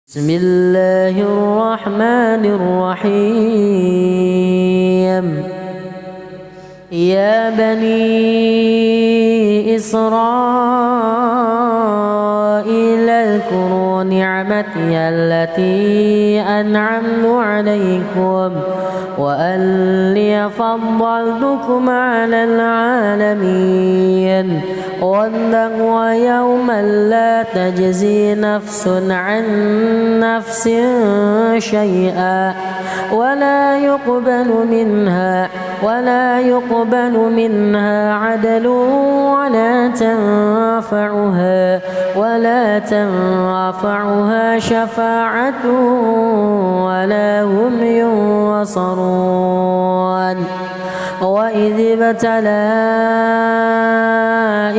بسم الله الرحمن الرحيم. يا بني إسرائيل اذكروا نعمتي التي أنعمت عليكم وأني فضلتكم على العالمين. واتقوا يوما لا تجزي نفس عن نفس شيئا ولا يقبل منها عدل ولا تنفعها شفاعة ولا هم ينصرون. وإذ ابتلى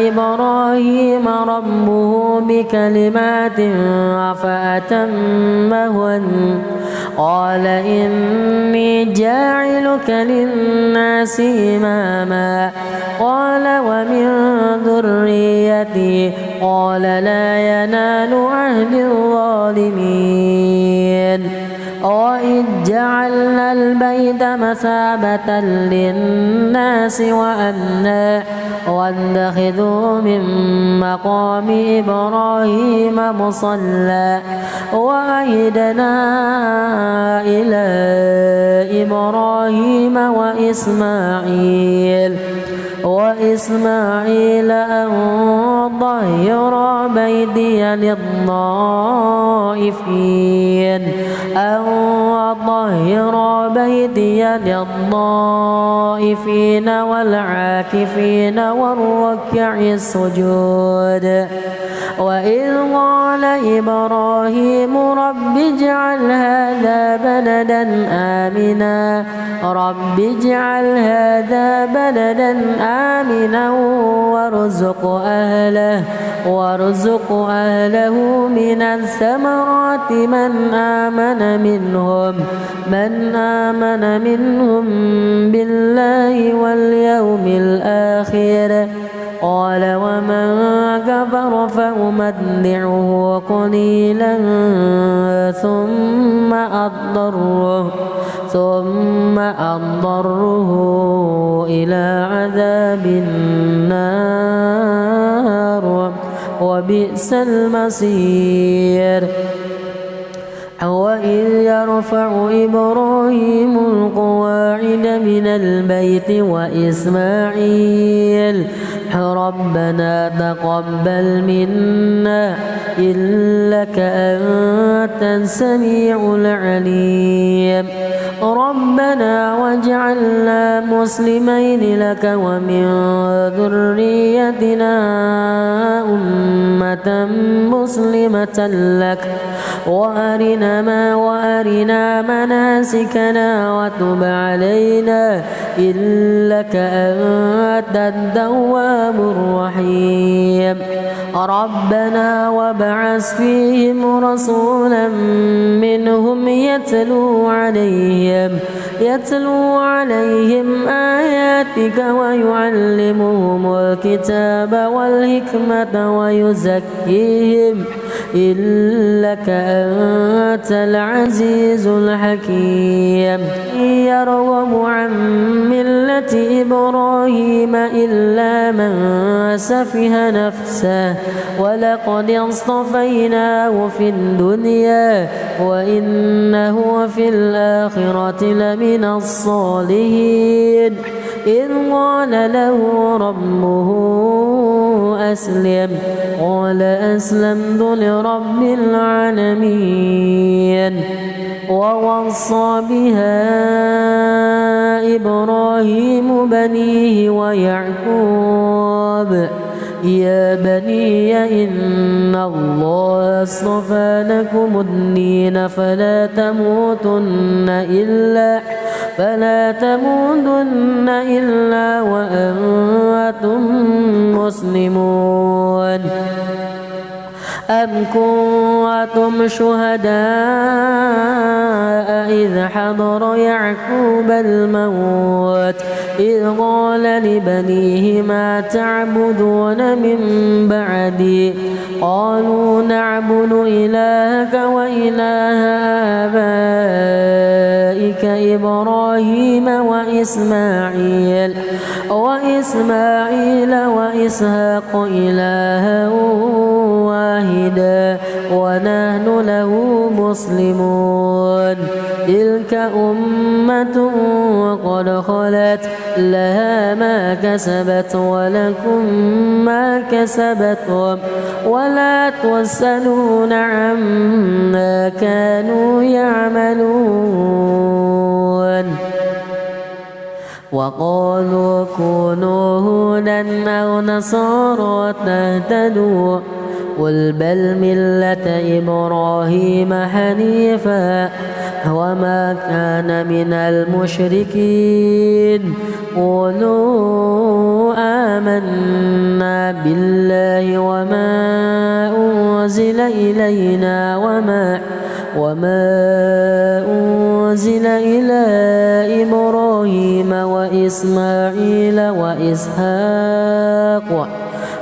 إبراهيم ربه بكلمات فأتمهن قال إني جاعلك للناس إماما قال ومن ذريتي قال لا ينال عهد الظالمين. وإذ جعلنا البيت مثابة للناس وأمنا واتخذوا من مقام إبراهيم مصلى وعهدنا إلى إبراهيم وإسماعيل أن طهر بيتي للطائفين والعاكفين والركع السجود. وإذ قال إبراهيم رب اجعل هذا بلدا آمنا وارزق أهله من الثمرات من آمن منهم بالله واليوم الآخر قال ومن كفر فأمتعه قليلا ثم أضطره إلى عذاب النار وبئس المصير. وإذ يرفع إبراهيم القواعد من البيت وإسماعيل ربنا تقبل منا إنك أنت السميع العليم. ربنا واجعلنا مسلمين لك ومن ذريتنا أمة مسلمة لك وأرنا مناسكنا وتب علينا إنك أنت التواب الرحيم. ربنا وابعث فيهم رسولا منهم يتلو عليهم آياتك ويعلمهم الكتاب والحكمة ويزكيهم إنك أنت العزيز الحكيم. يرغب عن ملة إبراهيم إلا من سفه نفسه ولقد اصطفيناه في الدنيا وإنه في الآخرة لمن الصالحين. إذ قال له ربه أسلم قال أسلمت لرب العالمين. ووصى بها إبراهيم بنيه ويعقوب يا بني إن الله اصطفى لكم الدين فلا تموتن إلا وأنتم مسلمون. أم كنتم شهداء إذ حضر يعقوب الموت إذ قال لبنيه ما تعبدون من بعدي قالوا نعبد إلهك وإله آبائك إبراهيم وإسماعيل وإسحاق إلها واحدا ونحن له مسلمون تلك أمة وقد خلت لها ما كسبت ولكم ما كسبتم ولا تسألون عما كانوا يعملون وقالوا كونوا هودا أو نصارى تهتدوا قل بل ملة إبراهيم حنيفا وما كان من المشركين قولوا آمنا بالله وما أنزل إلينا وما أنزل إلى إبراهيم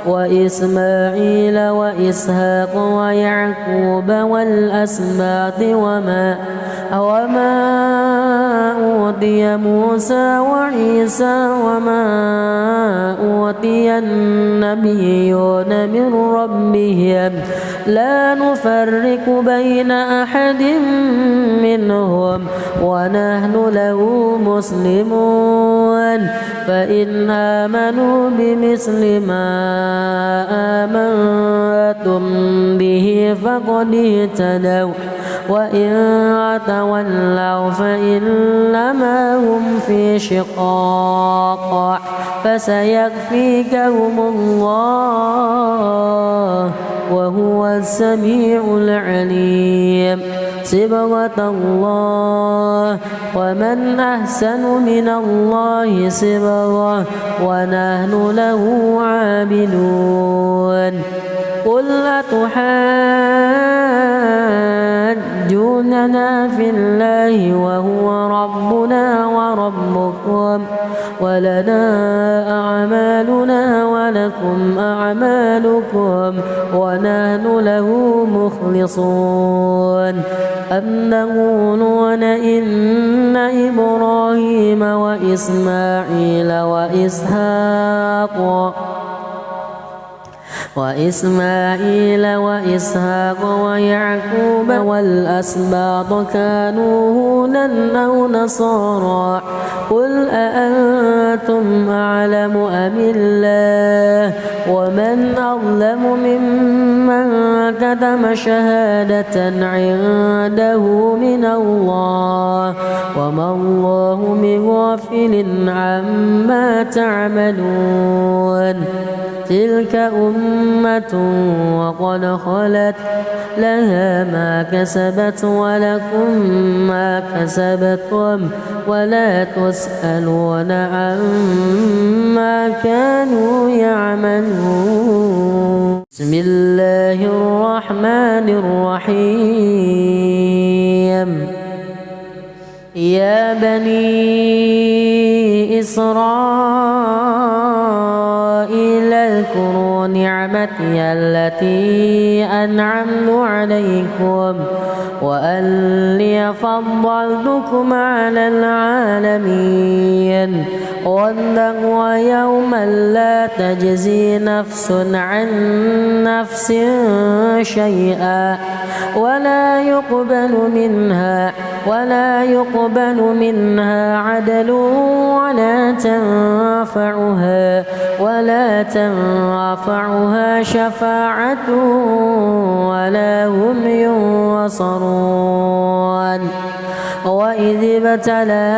وإسماعيل وإسحاق ويعقوب والأسباط وما أوتي موسى وعيسى وما أوتي النبيون من ربهم لا نفرق بين أحد منهم ونحن له مسلمون فإن آمنوا بمثل ما آمنتم به فقد اهتدوا وإن تولوا فإنما هم في شقاق فسيكفيكهم الله وهو السميع العليم صبغة الله ومن أحسن من الله صبغة ونحن له عابدون قل أتحاجوننا في الله وهو ربنا وربكم ولنا أعمالنا ولكم أعمالكم ونحن له مخلصون أم تقولون إن إبراهيم وإسماعيل وإسحاق ويعقوب والأسباط كانوا هودا أو نصارى قل أأنتم أعلم أم الله ومن أظلم ممن كتم شهادة عنده من الله وما الله بغافل عما تعملون تلك أمة وقد خلت لها ما كسبت ولكم ما كسبتم ولا تسألون عما كانوا يعملون بسم الله الرحمن الرحيم يا بني إسرائيل اذكروا نعمتي التي أنعمت عليكم وأني فضلتكم على العالمين واتقوا يوما لا تجزي نفس عن نفس شيئا ولا يقبل منها عدل ولا تنفعها شفاعة ولا هم ينصرون وإذ ابتلى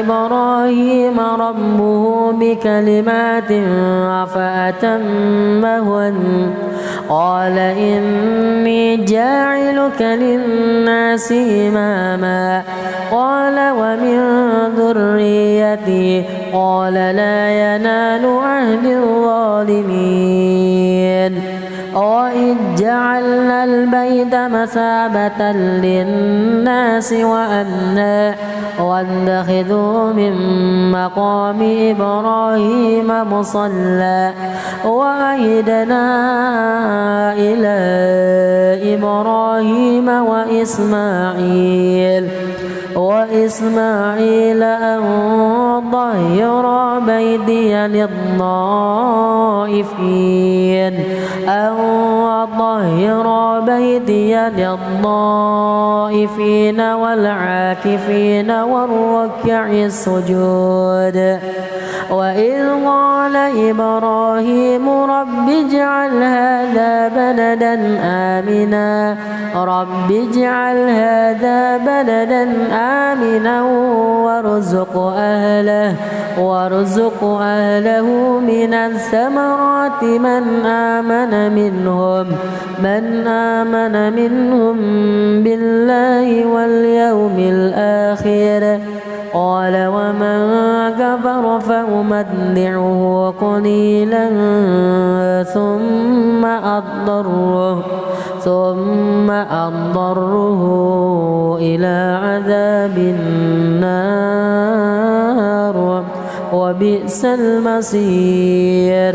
إبراهيم ربه بكلمات فأتمهن قال إني جاعلك للناس إماما قال ومن ذريتي قال لا ينال عهد الظالمين إذ جعلنا البيت مثابة للناس وأمنا واتخذوا من مقام إبراهيم مصلى وعهدنا إلى إبراهيم وإسماعيل أن طهر بيتي للطائفين والعاكفين والركع السجود. وإذ قال إبراهيم رب اجعل هذا بلدا آمنا وارزق أهله من الثمرات من آمن منهم بالله واليوم الآخر قال ومن كفر فأمتعه قليلا ثم أضطره إلى عذاب النار وبئس المصير.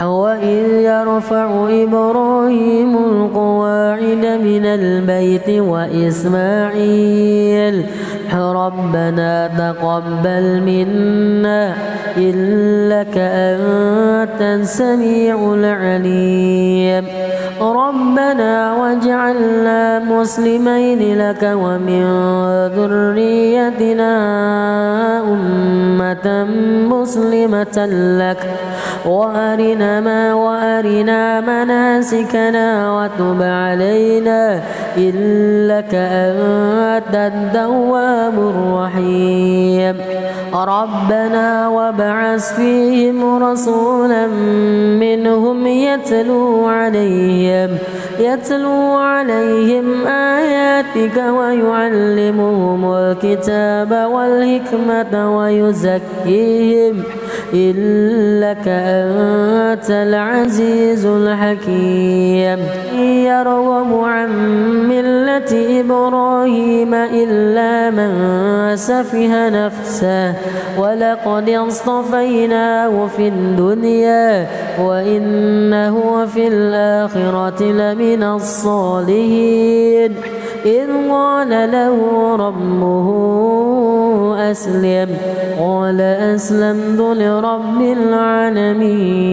وإذ يرفع إبراهيم القواعد من البيت وإسماعيل ربنا تقبل منا إنك أنت السميع العليم ربنا واجعلنا مسلمين لك ومن ذريتنا أمة مسلمة لك وأرنا مناسكنا وتب علينا إنك أنت التواب الرحيم ربنا وابعث فيهم رسولا منهم يتلو عليهم آياتك ويعلمهم الكتاب والحكمة ويزكيهم إنك أنت العزيز الحكيم يرغب عن ملة إبراهيم إلا من سفه نفسه ولقد اصطفيناه في الدنيا وإنه في الآخرة لمن الصالحين إذ قال له ربه أسلم قال أسلمت لرب العالمين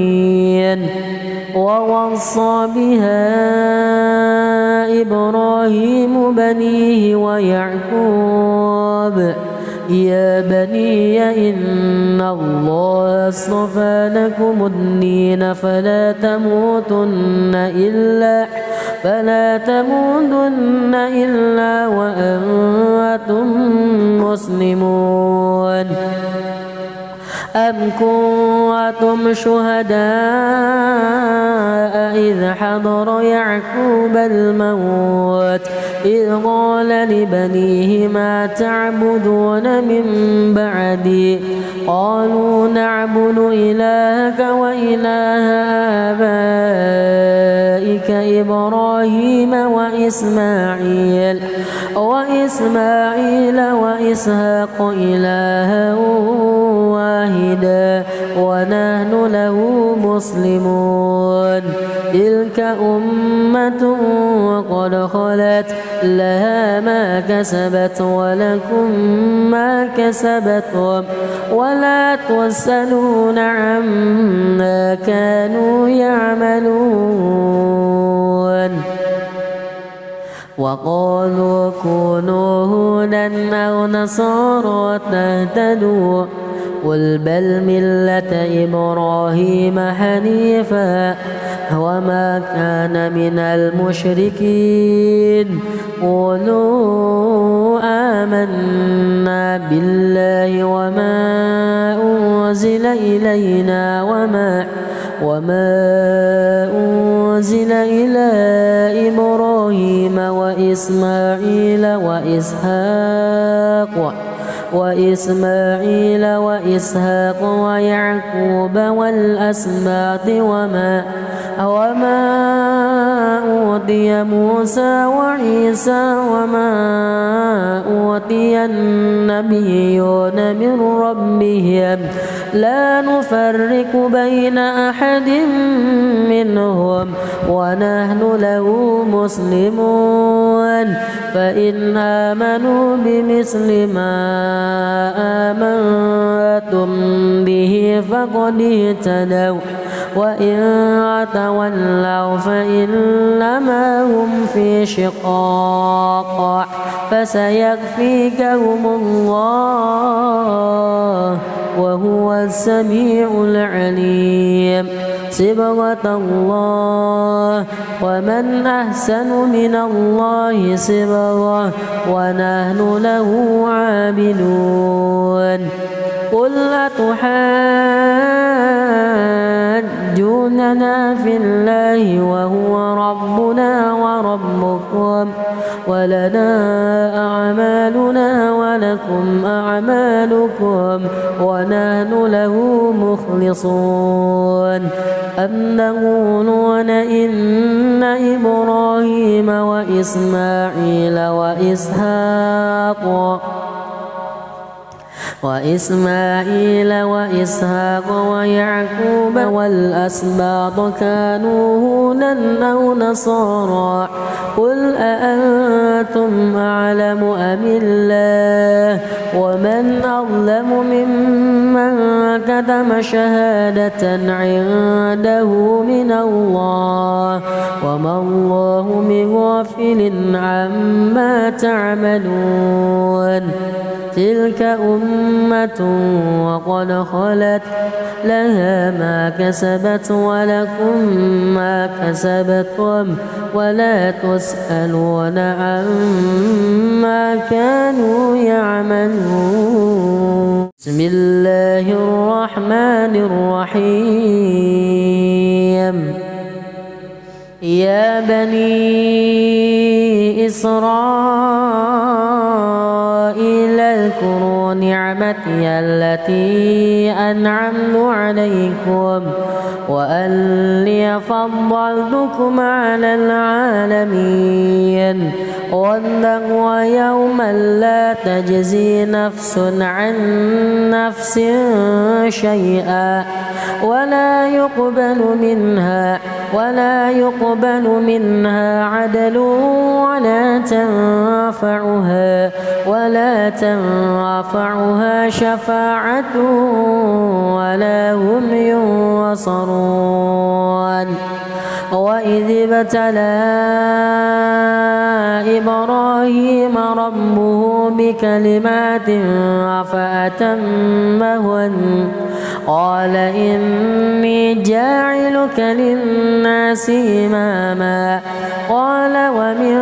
ووصى بها إبراهيم بنيه ويعقوب يا بني إن الله اصطفى لكم الدين فلا تموتن إلا وأنتم مسلمون أم كنتم شهداء إذ حضر يعقوب الموت إذ قال لبنيه ما تعبدون من بعدي قالوا نعبد إلهك وإله آبائك إبراهيم وإسماعيل وإسحاق إلها واحدا ونحن له مسلمون تلك أمة وقد خلت لها ما كسبت ولكم ما كسبتم ولا تسألون عما كانوا يعملون وقالوا كونوا هودا أو نصارى تهتدوا قل بل ملة إبراهيم حنيفا وما كان من المشركين قولوا آمنا بالله وما أنزل إلينا وما أنزل إلى إبراهيم وإسماعيل وإسماعيل وإسحاق ويعقوب والأسباط وما أوتي موسى وعيسى وما أوتي النبيون من ربهم لا نفرق بين أحد منهم ونحن له مسلمون فإن آمنوا بمثل ما آمنتم به فقد اهتدوا وإن تولوا فإنما هم في شقاق فسيكفيكهم الله وهو السميع العليم صبغة الله ومن أحسن من الله صبغة ونحن له عابدون قل أتحاجوننا في الله وهو ربنا وربكم ولنا أعمالنا ولكم أعمالكم ونحن له مخلصون أم تقولون إن إبراهيم وإسماعيل وإسحاق ويعقوب والأسباط كانوا هودا أو نصارى قل أأنتم أعلم أم الله ومن أظلم ممن كتم شهادة عنده من الله وما الله بغافل عما تعملون تلك أمة وقد خلت لها ما كسبت ولكم ما كسبتم ولا تسألون عما كانوا يعملون بسم الله الرحمن الرحيم يا بني إسرائيل اذكروا نعمتي التي أنعمت عليكم وأني فضلتكم على العالمين واتقوا يوما لا تجزي نفس عن نفس شيئا ولا يقبل منها عدل ولا تنفعها شفاعة ولا هم ينصرون وإذ ابتلى إبراهيم ربه بكلمات فأتمهن قال إني جاعلك للناس إماما قال ومن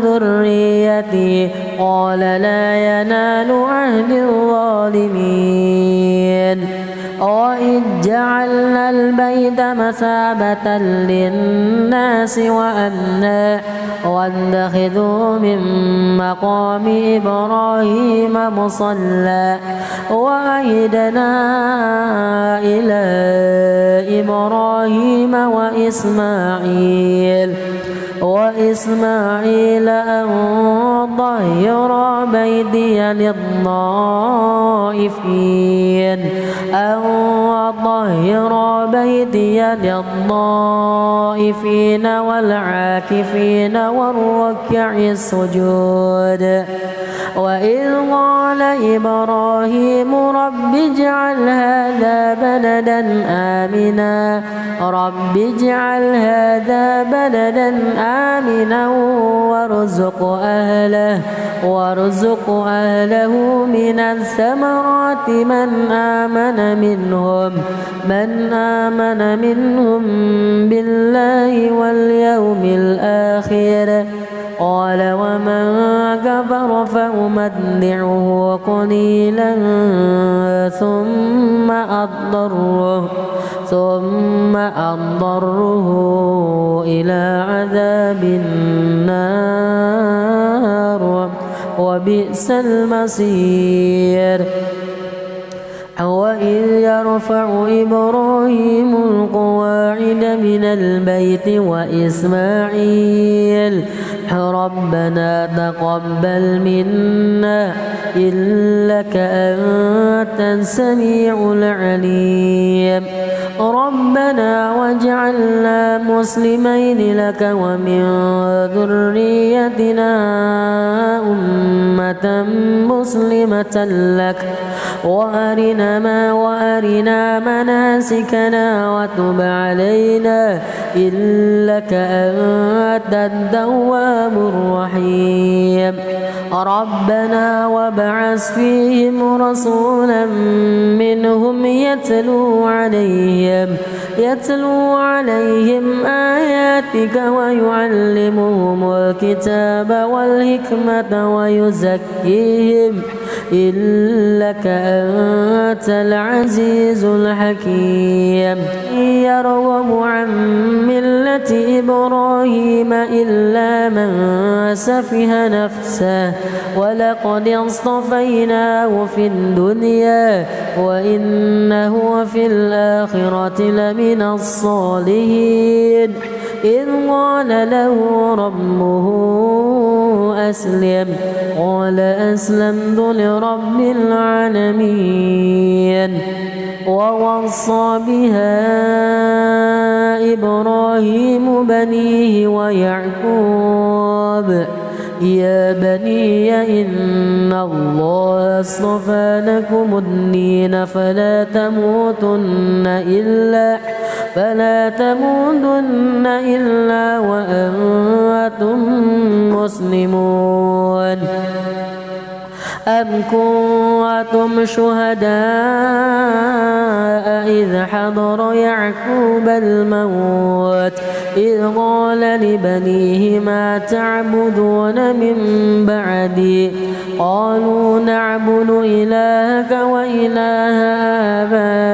ذريتي قال لا ينال عهد الظالمين وإذ جعلنا البيت مثابة للناس وأمنا واتخذوا من مقام إبراهيم مصلى وعهدنا إلى إبراهيم وإسماعيل أن طهر بيتي للطائفين والعاكفين والركع السجود وإذ قال إبراهيم رب اجعل هذا بلدا آمنا وارزق أهله من الثمرات من آمن منهم بالله واليوم الآخر قال ومن كفر فأمتعه قليلا ثم أضطره إلى عذاب النار وبئس المصير. وإذ يرفع إبراهيم القواعد من البيت وإسماعيل ربنا تقبل منا إنك أنت السميع العليم. ربنا واجعلنا مسلمين لك ومن ذريتنا أمة مسلمة لك وأرنا مناسكنا وتب علينا إنك أنت التواب الرحيم. ربنا وابعث فيهم رسولا منهم يتلو عليهم آياتك ويعلمهم الكتاب والحكمة ويزكيهم إنك أنت العزيز الحكيم. يرغب عن ملة إبراهيم إلا من سفه نفسه ولقد اصطفيناه في الدنيا وإنه في الآخرة لمن الصالحين. إذ قال له ربه أسلم قال أسلمت لرب العالمين. ووصى بها إبراهيم بنيه ويعقوب يا بني إن الله اصطفى لكم الدين فلا تموتن إلا وأنتم مسلمون. أم كنتم شهداء إذ حضر يعقوب الموت إذ قال لبنيه ما تعبدون من بعدي قالوا نعبد إلهك وإله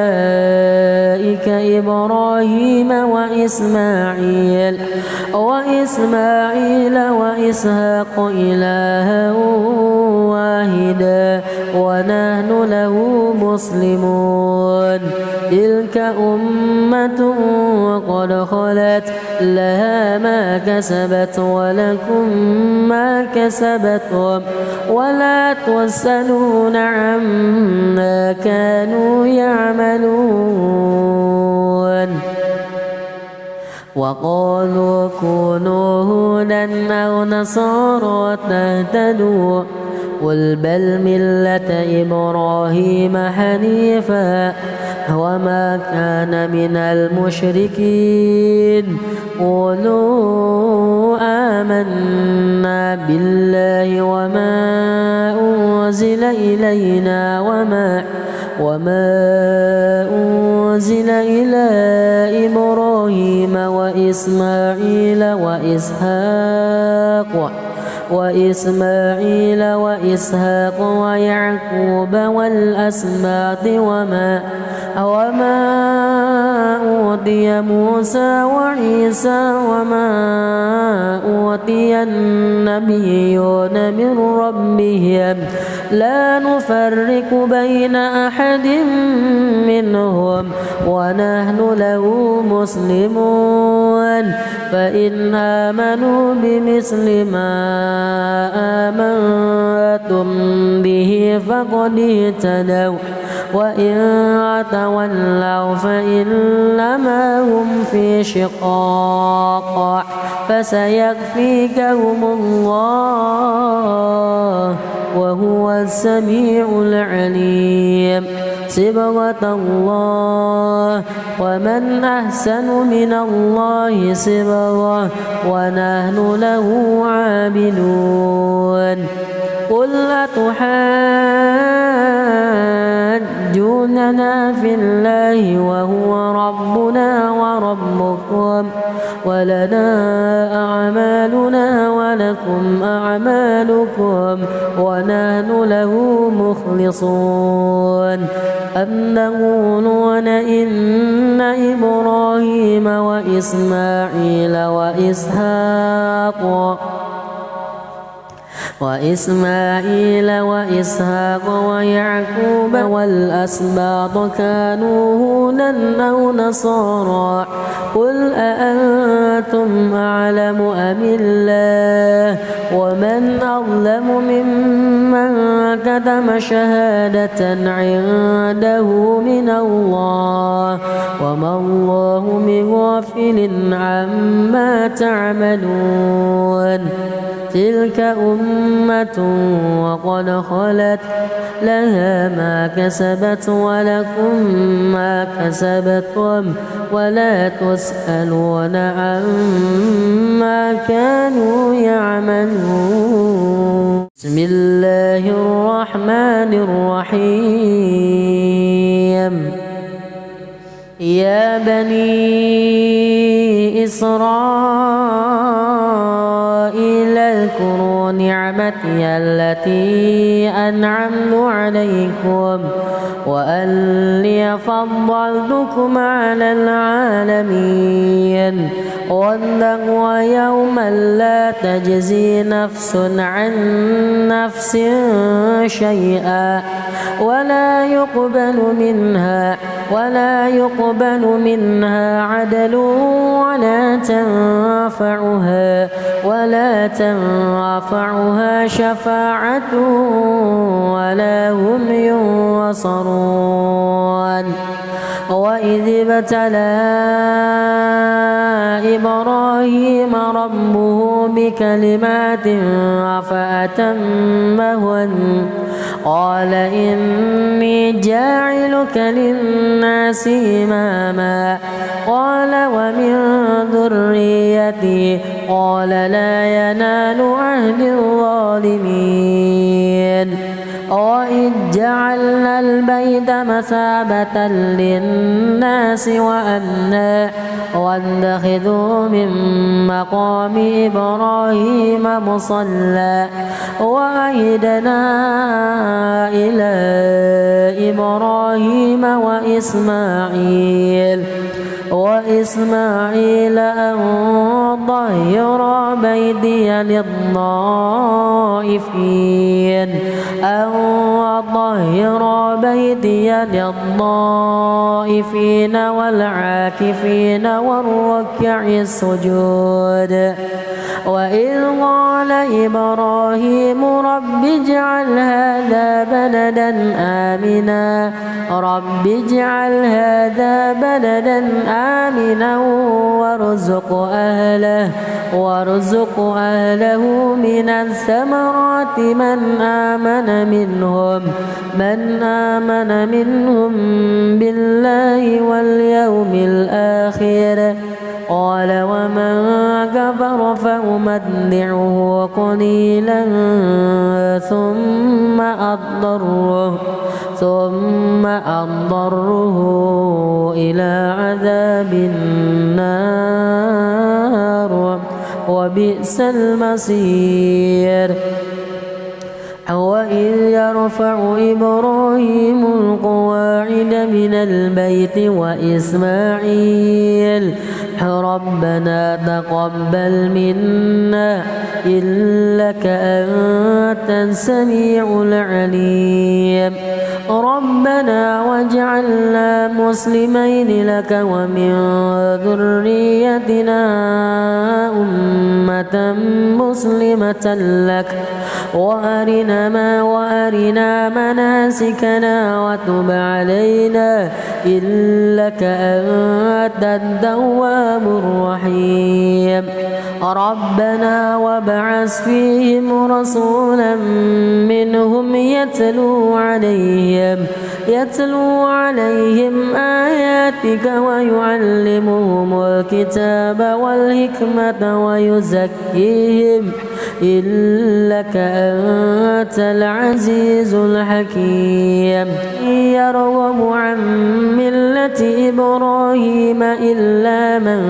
آبائك إبراهيم وإسماعيل وإسحاق إلها واحدا ونحن له مسلمون. تلك أمة وقد خلت لها ما كسبت ولكم ما كسبتم ولا تسألون عما كانوا يعملون. وقالوا كونوا هودا أو نصارى تهتدوا قل بل ملة إبراهيم حنيفا وما كان من المشركين. قولوا آمنا بالله وما أنزل إلينا وما أنزل إلى إبراهيم وإسماعيل وإسحاق ويعقوب والأسباط وما أوتي موسى وعيسى وما أوتي النبيون من ربهم لا نفرق بين أحد منهم ونحن له مسلمون. فإن آمنوا بمثل ما آمنتم به فقد اهتدوا وإن تولوا فإنما هم في شقاق فسيكفيكهم الله وهو السميع العليم. صبغة الله ومن أحسن من الله صبغة ونحن له عابدون. قل أتحاجوننا في الله وهو ربنا وربكم ولنا أعمالنا ولكم أعمالكم ونحن له مخلصون. أم تقولون إن إبراهيم وإسماعيل وإسماعيل وإسحاق ويعقوب والأسباط كانوا هودا أو نصارى قل أأنتم أعلم أم الله ومن أظلم ممن كتم شهادة عنده من الله وما الله بغافل عما تعملون تلك أمة وقد خلت لها ما كسبت ولكم ما كسبتم ولا تسألون عما كانوا يعملون بسم الله الرحمن الرحيم يا بني إسرائيل اذكروا نعمتي التي أنعمت عليكم وأني فضلتكم على العالمين واتقوا يوما لا تجزي نفس عن نفس شيئا ولا يقبل منها عدل ولا تنفعها شفاعة ولا هم ينصرون وإذ ابتلى إبراهيم ربه بكلمات فأتمهن قال إني جاعلك للناس إماما قال ومن ذريتي قال لا ينال عهد الظالمين وإذ جعلنا البيت مثابة للناس وأمنا واتخذوا من مقام إبراهيم مصلى وعهدنا إلى إبراهيم وإسماعيل أن طهر بيتي للطائفين والعاكفين والركع السجود وإذ قال إبراهيم رب اجعل هذا بلدا آمنا وارزق أهله من الثمرات من آمن منهم بالله واليوم الآخر قال ومن كفر فأمتعه قليلا ثم أضطره إلى عذاب النار وبئس المصير وإذ يرفع إبراهيم القواعد من البيت وإسماعيل ربنا تقبل منا إنك أنت السميع العليم ربنا واجعلنا مسلمين لك ومن ذريتنا أمة مسلمة لك وأرنا مناسكنا وتب علينا إنك أنت التواب الرحيم ربنا وابعث فيهم رسولا منهم يتلو عليهم آياتك ويعلمهم الكتاب والحكمة ويزكيهم إنك أنت العزيز الحكيم يرغب عن ملة إبراهيم إلا من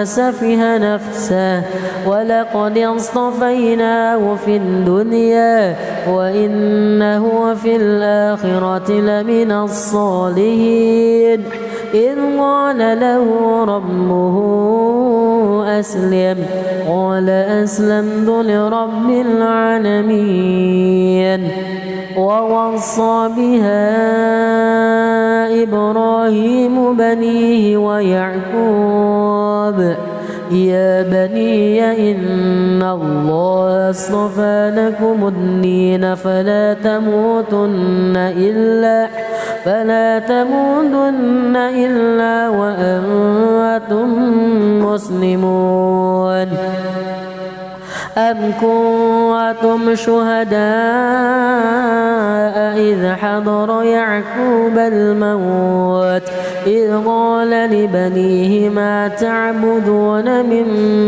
سفه نفسه ولقد اصطفيناه في الدنيا وإنه في الآخرة لمن الصالحين إذ قال له ربه أسلم قال أسلمت لرب العالمين ووصى بها إبراهيم بنيه ويعقوب يا بني إن الله اصطفى لكم الدين فلا تموتن إلا وأنتم مسلمون أم كنتم شهداء إذ حضر يعقوب الموت إذ قال لبنيه ما تعبدون من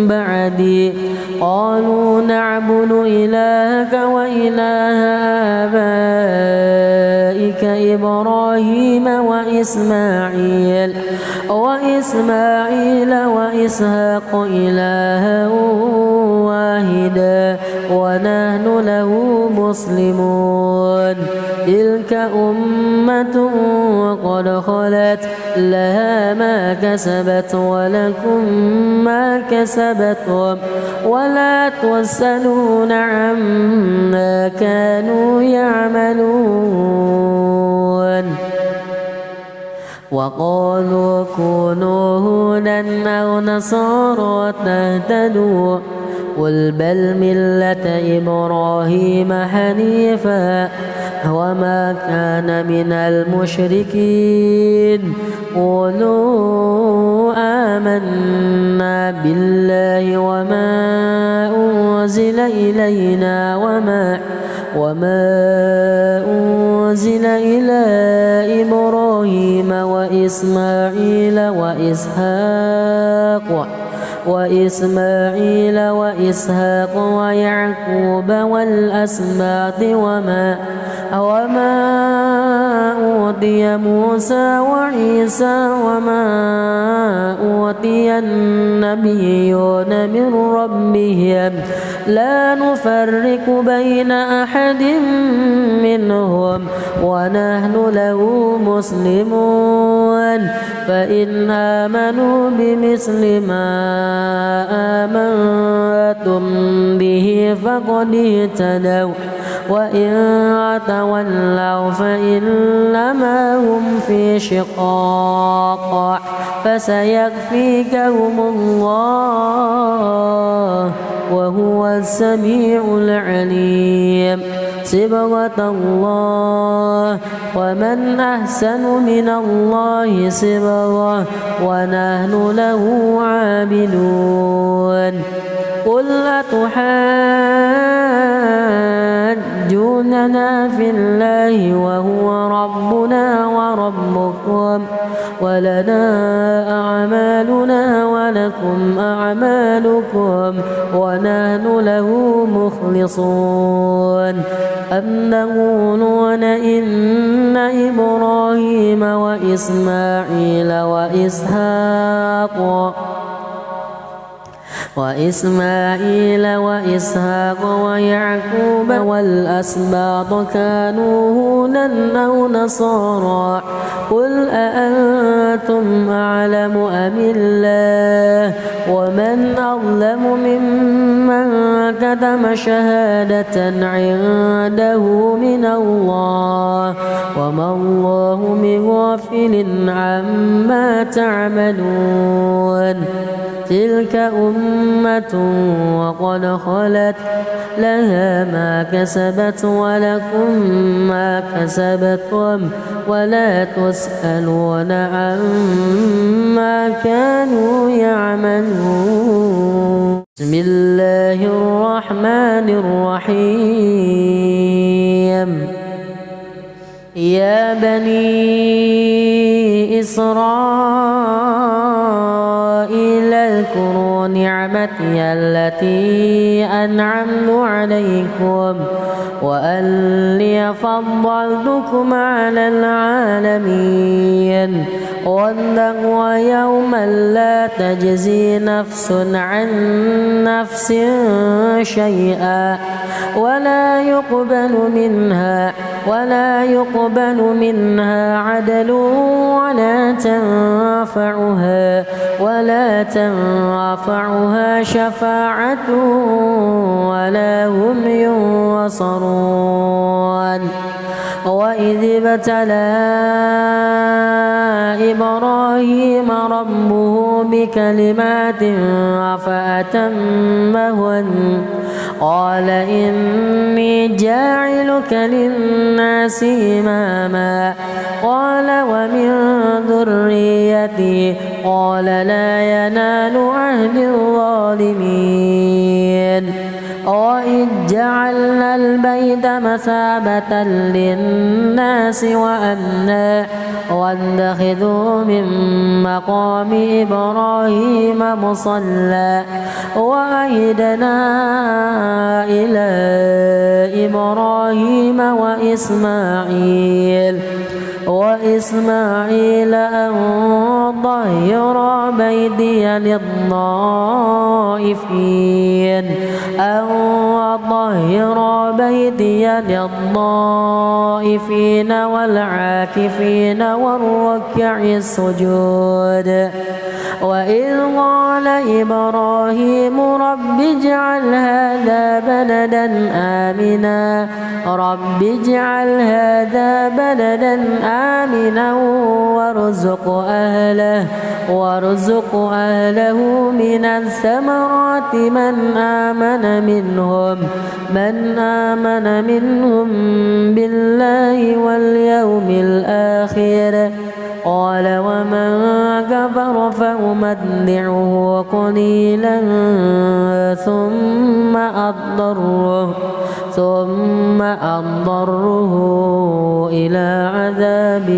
بعدي قالوا نعبد إلهك وإله آبائك إبراهيم وإسماعيل وإسحاق إلها واحدا ونحن له مسلمون تلك أمة وقد خلت لها ما كسبت ولكم ما كسبتم ولا تسألون عما كانوا يعملون وقالوا كونوا هودا أو نصارى تهتدوا قل بل ملة إبراهيم حنيفا وما كان من المشركين قولوا آمنا بالله وما أنزل إلينا وما أنزل إلى إبراهيم وإسماعيل وإسحاق ويعقوب والأسباط وما أوتي موسى وعيسى وما أوتي النبيون من ربهم لا نفرق بين أحد منهم ونحن له مسلمون فإن آمنوا بمثل ما آمنتم به فقد اهتدوا وإن تولوا فإنما هم في شقاق فسيكفيكهم الله وهو السميع العليم صبغة الله ومن أحسن من الله صبغة ونحن له عابدون قل أتحاجوننا في الله وهو ربنا وربكم ولنا أعمالنا ولكم أعمالكم ونحن له مخلصون أم تقولون إن إبراهيم وإسماعيل وإسحاق ويعقوب والأسباط كانوا هودا أو نصارى قل أأنتم أعلم أم الله ومن أظلم ممن كتم شهادة عنده من الله وما الله بغافل عما تعملون تلك أمة وقد خلت لها ما كسبت ولكم ما كسبتم ولا تسألون عما كانوا يعملون بسم الله الرحمن الرحيم يا بني إسرائيل اذكروا نعمتي التي أنعمت عليكم وأني فضلتكم على العالمين واتقوا يوما لا تجزي نفس عن نفس شيئا ولا يقبل منها ولا يقبل منها عدل ولا تنفعها شفاعة ولا هم ينصرون. وإذ ابتلى إبراهيم ربه بكلمات فأتمهن قال إني جاعلك للناس إماما قال ومن ذريتي قال لا ينال عهد الظالمين. وإذ جعلنا البيت مثابة للناس وأمنا واتخذوا من مقام إبراهيم مصلى وعهدنا إلى إبراهيم وإسماعيل أن طهر بيتي للطائفين والعاكفين والركع السجود. وإذ قال إبراهيم رب اجعل هذا بلدا آمنا وارزق أهله من الثمرات من آمن منهم بالله واليوم الآخر قال ومن كفر فأمتعه قليلا ثم أضطره إلى عذاب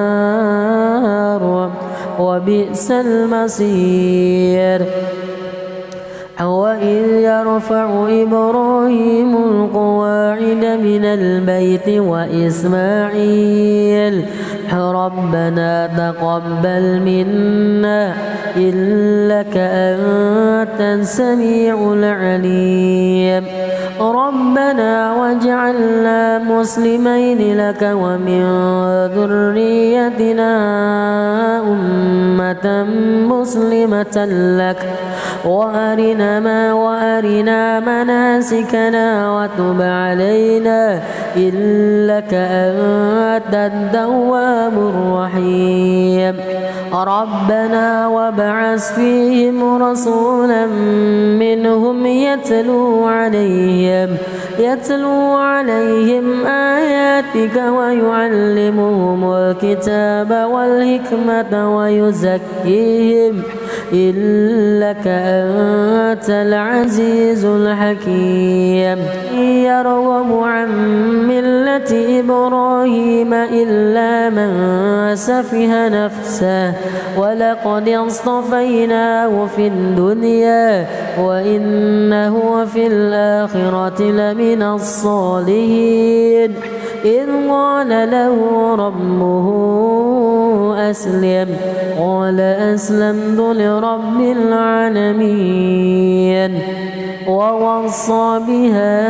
النار وبئس المصير. وإذ يرفع إبراهيم القواعد من البيت وإسماعيل ربنا تقبل منا إنك أنت السميع العليم ربنا واجعلنا مسلمين لك ومن ذريتنا أمة مسلمة لك وأرنا مناسكنا وتب علينا إنك أنت التواب الرحيم ربنا وابعث فيهم رسولا منهم يتلو عليهم آياتك ويعلمهم الكتاب والحكمة ويزكيهم إنك أنت العزيز الحكيم يرغب عن ملة إبراهيم إلا من سفه نفسه ولقد اصطفيناه في الدنيا وإنه في الآخرة لمن الصالحين إذ قال له ربه أسلم قال أسلمت لرب العالمين ووصى بها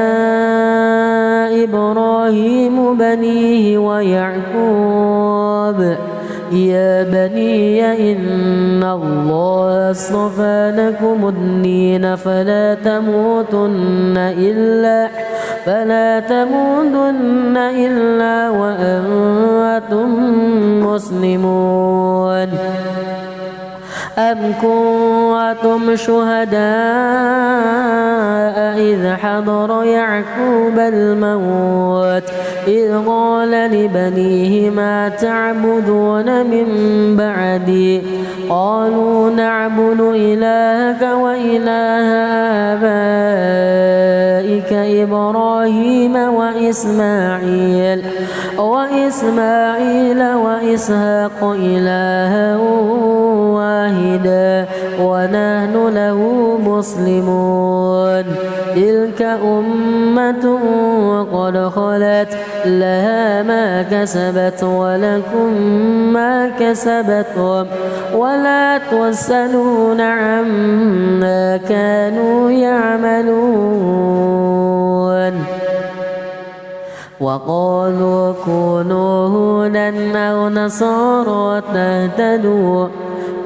إبراهيم بنيه ويعقوب يا بني إن الله اصطفى لكم الدين فلا تموتن إلا وأنتم مسلمون أم كنتم شهداء إذ حضر يعقوب الموت إذ قال لبنيه ما تعبدون من بعدي قالوا نعبد إلهك وإله آبائك إبراهيم وإسماعيل وإسحاق إلها واحدا ونحن له مسلمون تلك أمة قد خلت لها ما كسبت ولكم ما كسبتم ولا تسألون عما كانوا يعملون وقالوا كونوا هودا أو نصارى تهتدوا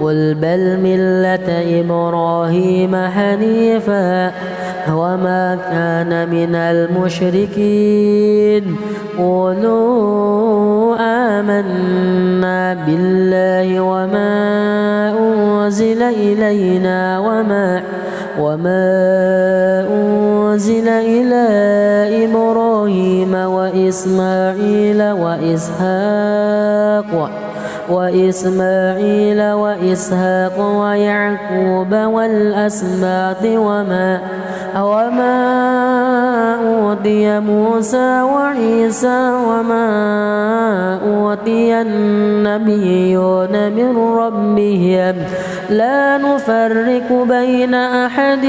قل بل ملة إبراهيم حنيفا وما كان من المشركين قولوا آمنا بالله وما أنزل إلينا وما أنزل إلى إبراهيم وإسماعيل وإسحاق ويعقوب والأسباط وما أوتي موسى وعيسى وما أوتي النبيون من ربهم لا نفرق بين أحد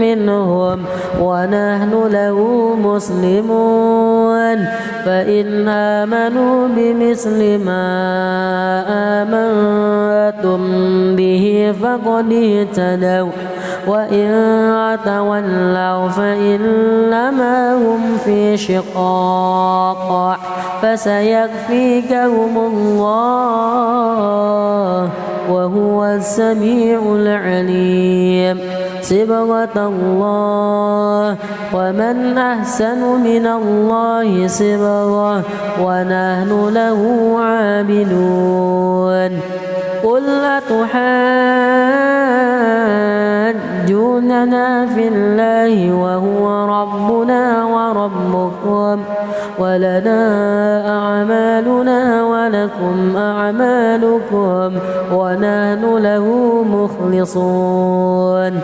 منهم ونحن له مسلمون فإن آمنوا بمثل ما آمنتم به فقد اهتدوا وإن تولوا فإنما هم في شقاق فسيكفيكهم الله وهو السميع العليم صبغة الله ومن أحسن من الله صبغة ونحن له عابدون قل أتحاجوننا في الله وهو ربنا وربكم ولنا أعمالنا ولكم أعمالكم ونحن له مخلصون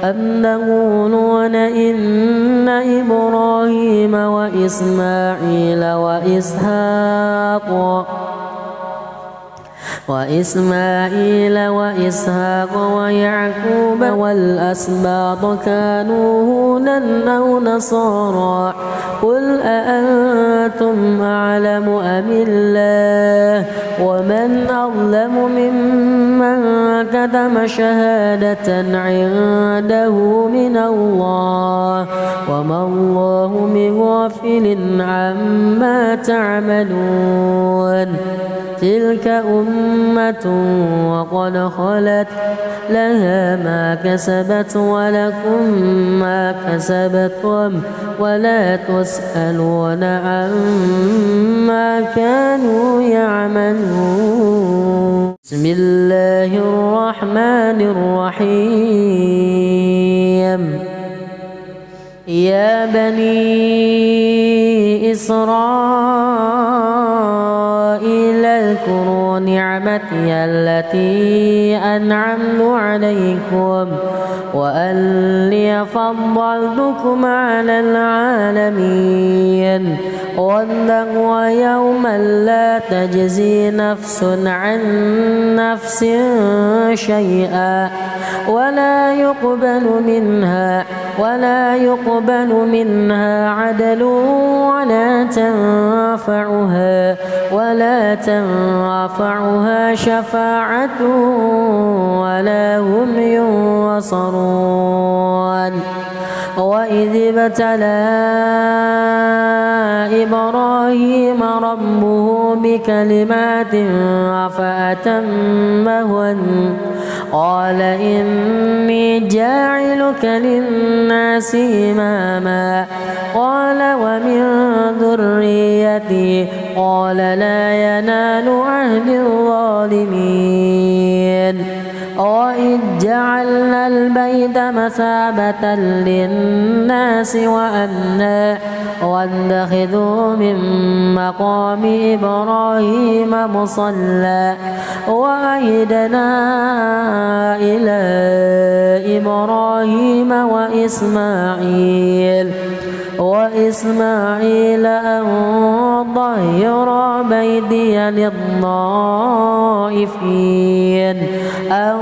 أم تقولون إن إبراهيم وإسماعيل وإسحاق ويعقوب والأسباط كانوا هودا أو نصارى قل أأنتم أعلم أم الله ومن أظلم ممن كتم شهادة عنده من الله وما الله بغافل عما تعملون تلك أمة وقد خلت لها ما كسبت ولكم ما كسبتم ولا تسألون عما كانوا يعملون بسم الله الرحمن الرحيم يا بني إسرائيل اذكروا نعمتي التي أنعمت عليكم وأني فضلتكم على العالمين واتقوا يوما لا تجزي نفس عن نفس شيئا ولا يقبل منها عدل ولا تنفعها شفاعة ولا هم ينصرون وإذ ابتلى إبراهيم ربه بكلمات فأتمهن قال إني جاعلك للناس إماما قال ومن ذريتي قال لا ينال عهد الظالمين وإذ جعلنا البيت مثابة للناس وأمنا واتخذوا من مقام إبراهيم مصلى وعهدنا إلى إبراهيم وإسماعيل أن طهر بيتي للطائفين أن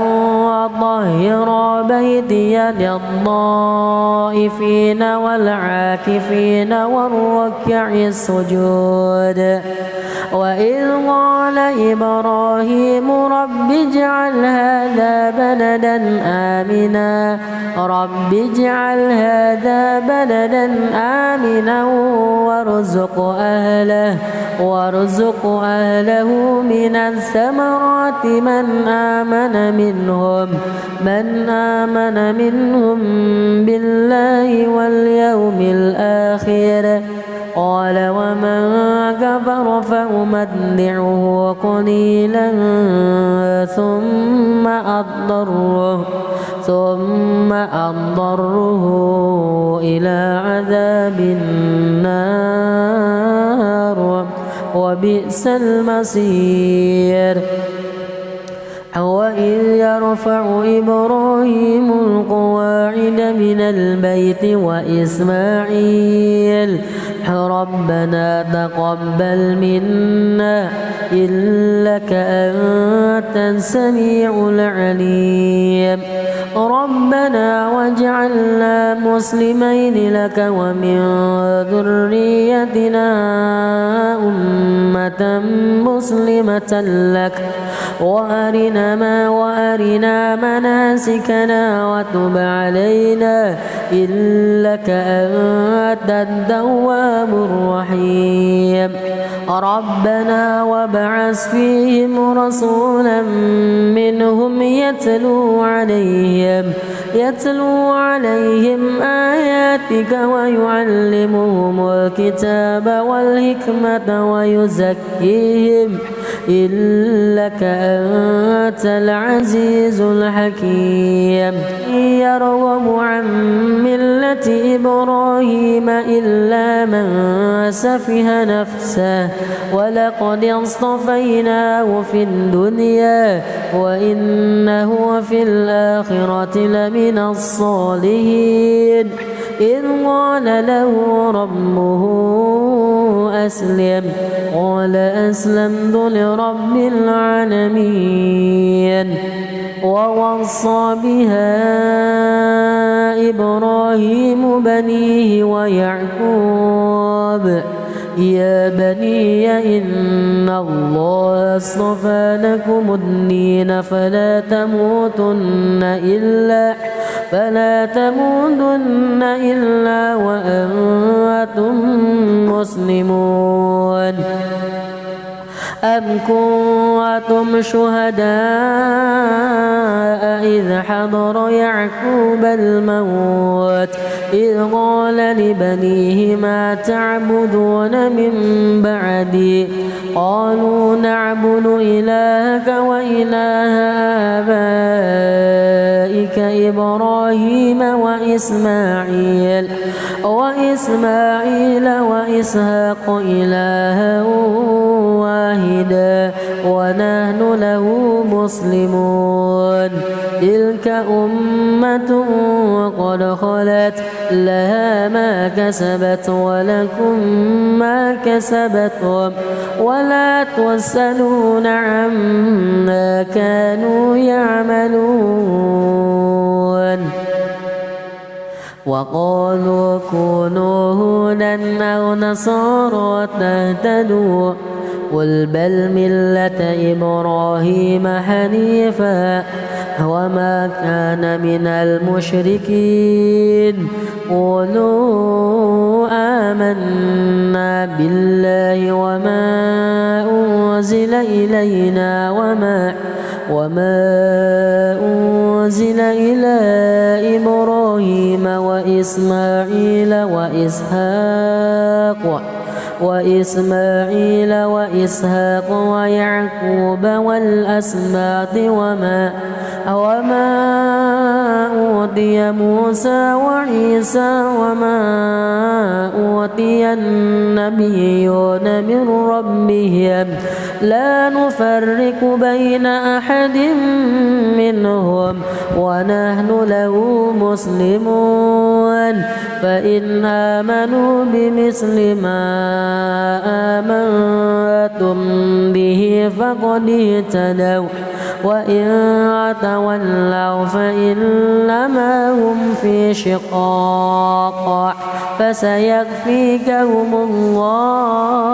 وطهر بيتي للطائفين والعاكفين والركع السجود. وإذ قال إبراهيم رب اجعل هذا بلدا آمنا وارزق أهله من الثمرات من آمن منهم بالله واليوم الآخر. قال ومن كفر فأمتعه قليلا ثم أضطره إلى عذاب النار وبئس المصير. وإذ يرفع إبراهيم القواعد من البيت وإسماعيل ربنا تقبل منا إنك أنت السميع العليم. ربنا واجعلنا مسلمين لك ومن ذريتنا أمة مسلمة لك وأرنا مناسكنا وتب علينا إنك أنت التواب الرحيم. ربنا وابعث فيهم رسولا منهم يتلو عليهم آياتك ويعلمهم الكتاب والحكمة ويزكيهم إنك أنت العزيز الحكيم. يرغب عن ملة إبراهيم إلا من سفه نفسه ولقد اصطفيناه في الدنيا وإنه في الآخرة لمن الصالحين. إذ قال له ربه أسلم قال أسلمت لرب العالمين. ووصى بها إبراهيم بنيه ويعقوب يا بني إن الله اصطفى لكم الدين فلا تموتن إلا وأنتم مسلمون. أم كنتم شهداء إذ حضر يعقوب الموت إذ قال لبنيه ما تعبدون من بعدي قالوا نعبد إلهك وإله آبائك إبراهيم وإسماعيل وإسحاق إلها واحدا ونحن له مسلمون. تلك أمة وقد خلت لها ما كسبت ولكم ما كسبتم ولا تسألون عما كانوا يعملون. وقالوا كونوا هودا أو نصارى تهتدوا قل بل ملة إبراهيم حنيفا وما كان من المشركين. قولوا آمنا بالله وما أنزل إلينا وما أنزل إلى إبراهيم وإسماعيل وإسحاق ويعقوب والأسباط وما أوتي موسى وعيسى وما أوتي النبيون من ربهم لا نفرق بين أحد منهم ونحن له مسلمون. فإن آمنوا بمثل ما آمنتم به فقد اهتدوا وإن تولوا فإنما هم في شقاق فسيكفيكهم الله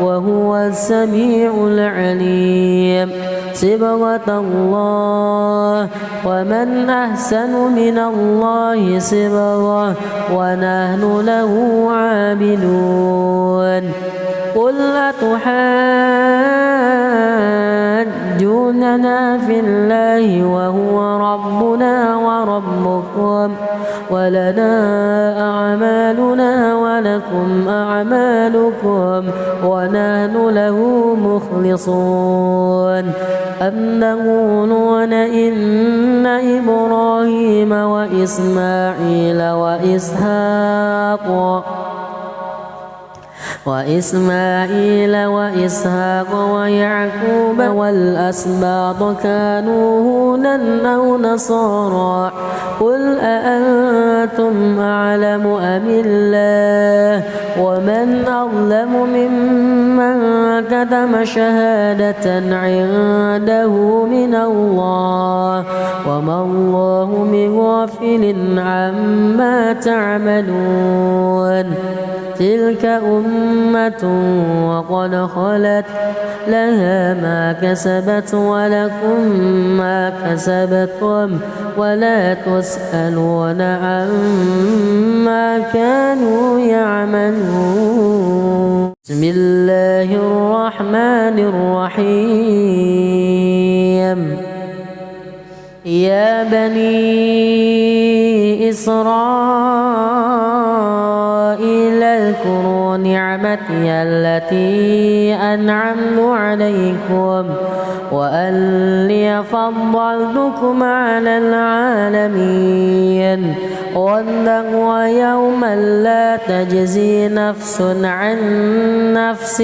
وهو السميع العليم صبغة الله ومن أحسن من الله صبغة ونحن له عابدون قل أتحاجوننا في الله وهو ربنا وربكم ولنا أعمالنا ولكم أعمالكم ونحن له مخلصون أم تقولون إن إبراهيم وإسماعيل وإسحاق ويعقوب والأسباط كانوا هودا أو نصارى قل أأنتم أعلم أم الله ومن أظلم ممن كتم شهادة عنده من الله وما الله بغافل عما تعملون تلك أمة وقد خلت لها ما كسبت ولكم ما كسبتم ولا تسألون عما كانوا يعملون بسم الله الرحمن الرحيم يا بني إسرائيل اذكروا نعمتي التي أنعمت عليكم وأني فضلتكم على العالمين واتقوا يوما لا تجزي نفس عن نفس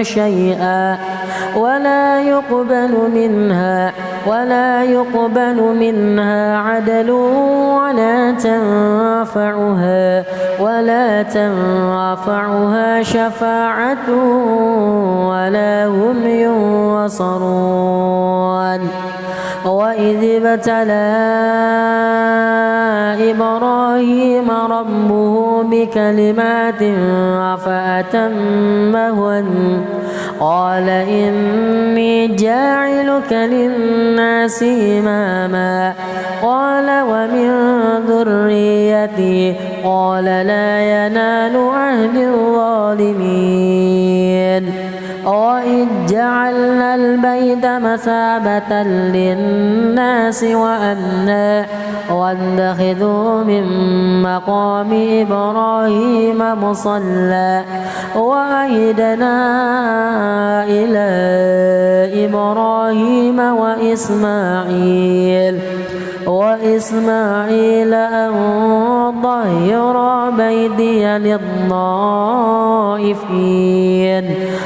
شيئا ولا يقبل منها عدل ولا تنفعها شفاعة ولا هم ينصرون وإذ ابتلى إبراهيم ربه بكلمات فأتمهن قال إني جاعلك للناس إماما قال ومن ذريتي قال لا ينال عهد الظالمين وإذ جعلنا البيت مثابة للناس وأمنا واتخذوا من مقام إبراهيم مصلى وعهدنا إلى إبراهيم وإسماعيل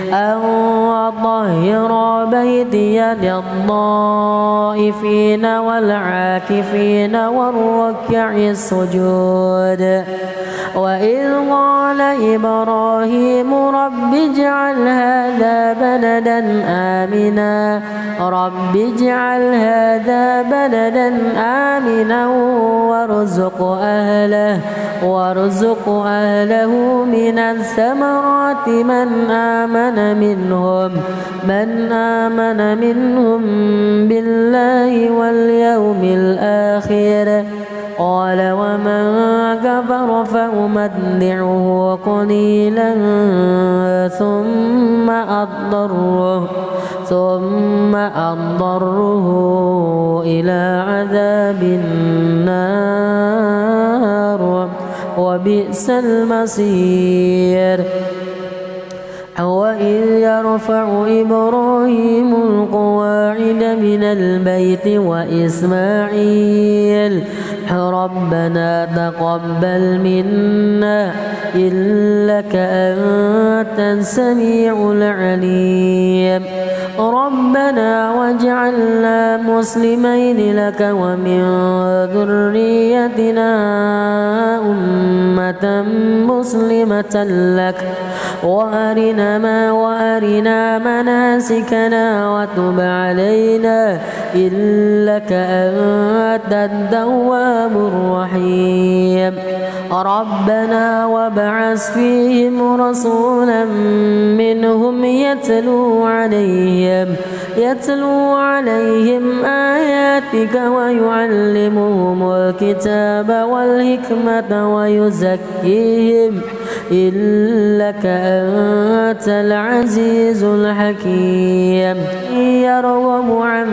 أن طهر بيتي للطائفين والعاكفين والركع السجود وإذ قال إبراهيم رب اجعل هذا بلدا آمنا وارزق أهله من الثمرات من آمن منهم بالله واليوم الآخر قال ومن كفر فأمتعه قليلا ثم أضطره إلى عذاب النار وبئس المصير وإذ يرفع إبراهيم القواعد من البيت وإسماعيل ربنا تقبل منا إنك أنت السميع العليم ربنا واجعلنا مسلمين لك ومن ذريتنا أمة مسلمة لك وأرنا مناسكنا وتب علينا إنك أنت التواب الرحيم ربنا وابعث فيهم رسولا منهم يتلو عليهم آياتك ويعلمهم الكتاب والحكمة ويزكيهم إنك أنت العزيز الحكيم يرغب عن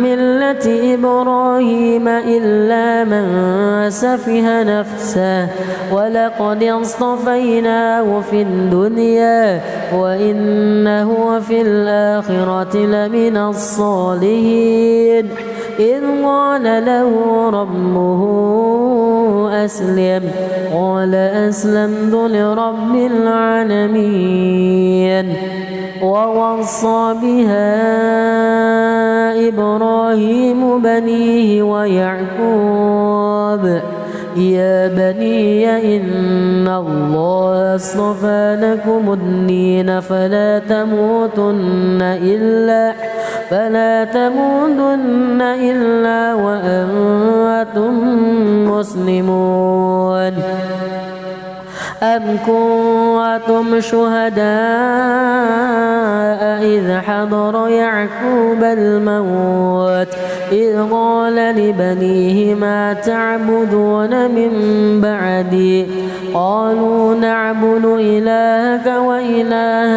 ملة إبراهيم إلا من سفه نفسه ولقد اصطفيناه في الدنيا وإنه في الآخرة لمن الصالحين إذ قال له ربه أسلم قال أسلمت لرب العالمين ووصى بها إبراهيم بنيه ويعقوب يا بني إن الله اصطفى لكم الدين فلا تموتن إلا وأنتم مسلمون أم كنتم شهداء إذ حضر يعقوب الموت إذ قال لبنيه ما تعبدون من بعدي قالوا نعبد إلهك وإله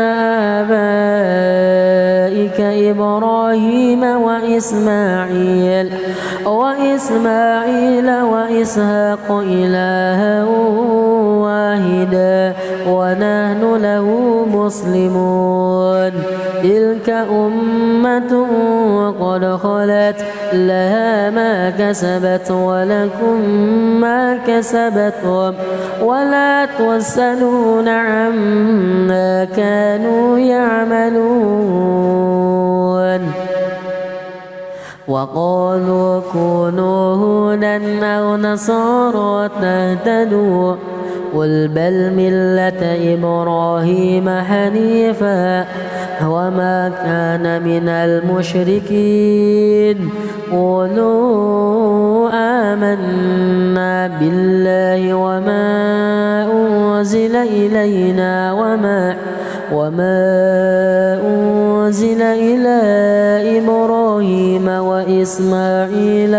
آبائك إبراهيم وإسماعيل وإسحاق إلها واحدا ونحن له مسلمون تلك أمة قد خلت لها ما كسبت ولكم ما كسبتم ولا تسألون عما كانوا يعملون وقالوا كونوا هودا أو نصارى تهتدوا قل بل ملة إبراهيم حنيفا وما كان من المشركين قولوا آمنا بالله وما أنزل إلينا وما أنزل إلى إبراهيم وإسماعيل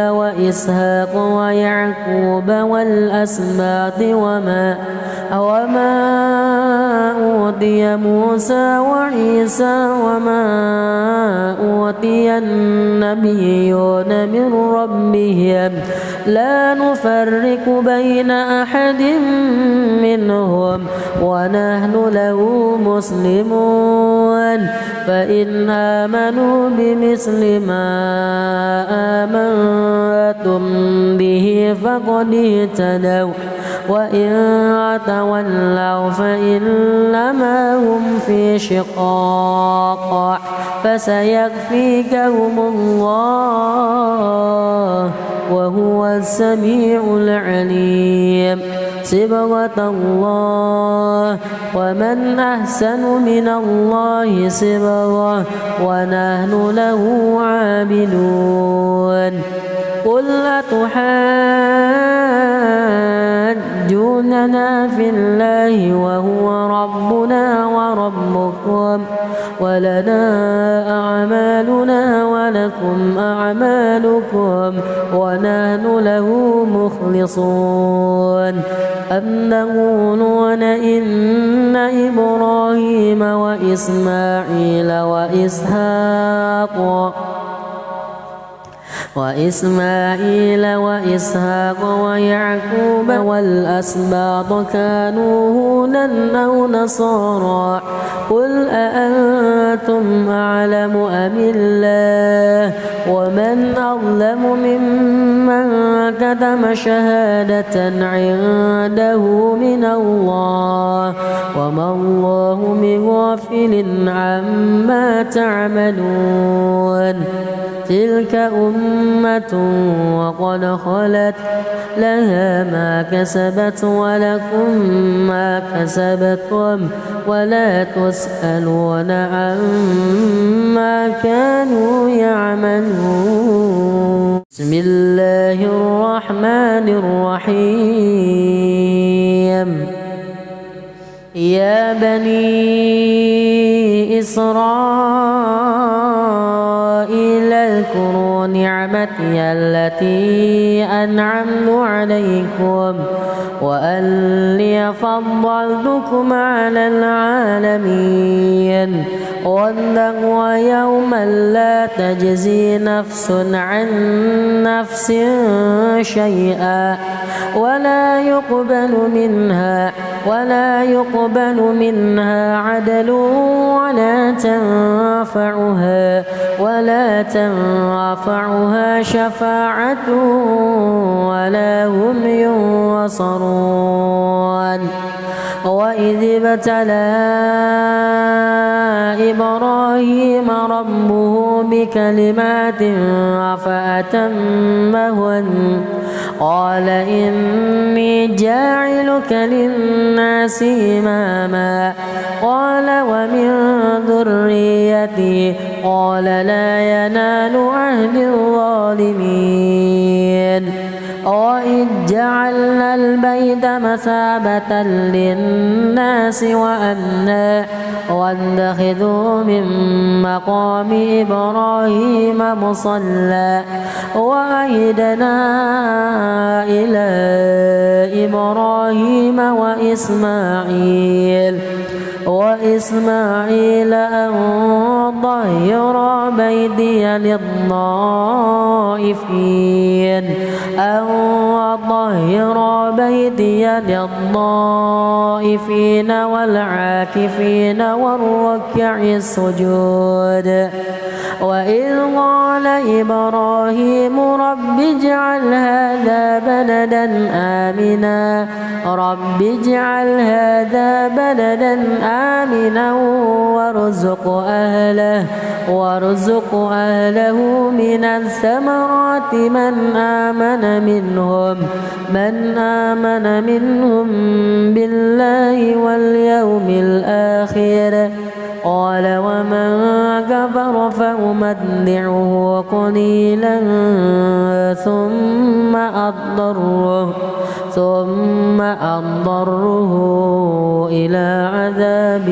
وإسحاق ويعقوب والأسباط وما أوتي موسى وعيسى وما أوتي النبيون من ربهم لا نفرق بين أحد منهم ونحن له مسلمون فإن آمنوا بمثل ما آمنتم به فقد اهتدوا وإن تولوا فإنما هم في شقاق فسيكفيكهم الله وهو السميع العليم صبغة الله ومن أحسن من الله صبغة ونحن له عابدون قل أتحاجوننا في الله وهو ربنا وربكم ولنا أعمالنا ولكم أعمالكم ونحن له مخلصون أم تقولون إن إبراهيم وإسماعيل وإسحاق ويعقوب والأسباط كانوا هودا أو نصارى قل أأنتم أعلم أم الله ومن أظلم ممن كتم شهادة عنده من الله وما الله بغافل عما تعملون تلك أمة وقد خلت لها ما كسبت ولكم ما كسبتم ولا تسألون عما كانوا يعملون. بسم الله الرحمن الرحيم. يا بني إسرائيل اذكروا نعمتي التي أنعمت عليكم وأني فضلتكم على العالمين. واتقوا يوما لا تجزي نفس عن نفس شيئا ولا يقبل منها عدل ولا تنفعها شفاعة ولا هم ينصرون. وإذ ابتلى إبراهيم ربه بكلمات فأتمهن قال إني جاعلك للناس إماما قال ومن ذريتي قال لا ينال عهد الظالمين. وإذ جعلنا البيت مثابة للناس وأمنا واتخذوا من مقام إبراهيم مصلى وعهدنا إلى إبراهيم وإسماعيل أن طهر بيتي للطائفين والعاكفين والركع السجود. وإذ قال إبراهيم رب اجعل هذا بلدا آمنا وارزق أهله من الثمرات من آمن منهم بالله واليوم الآخر قال ومن كفر فأمتعه قليلا ثم أضطره إلى عذاب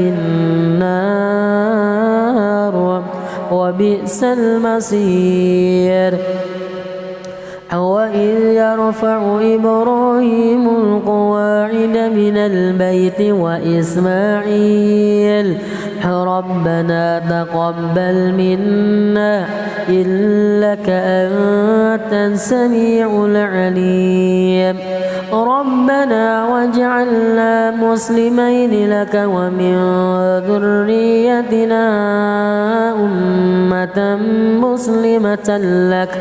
النار وبئس المصير. وإذ يرفع إبراهيم القواعد من البيت وإسماعيل ربنا تقبل منا إنك أنت السميع العليم. ربنا واجعلنا مسلمين لك ومن ذريتنا أمة مسلمة لك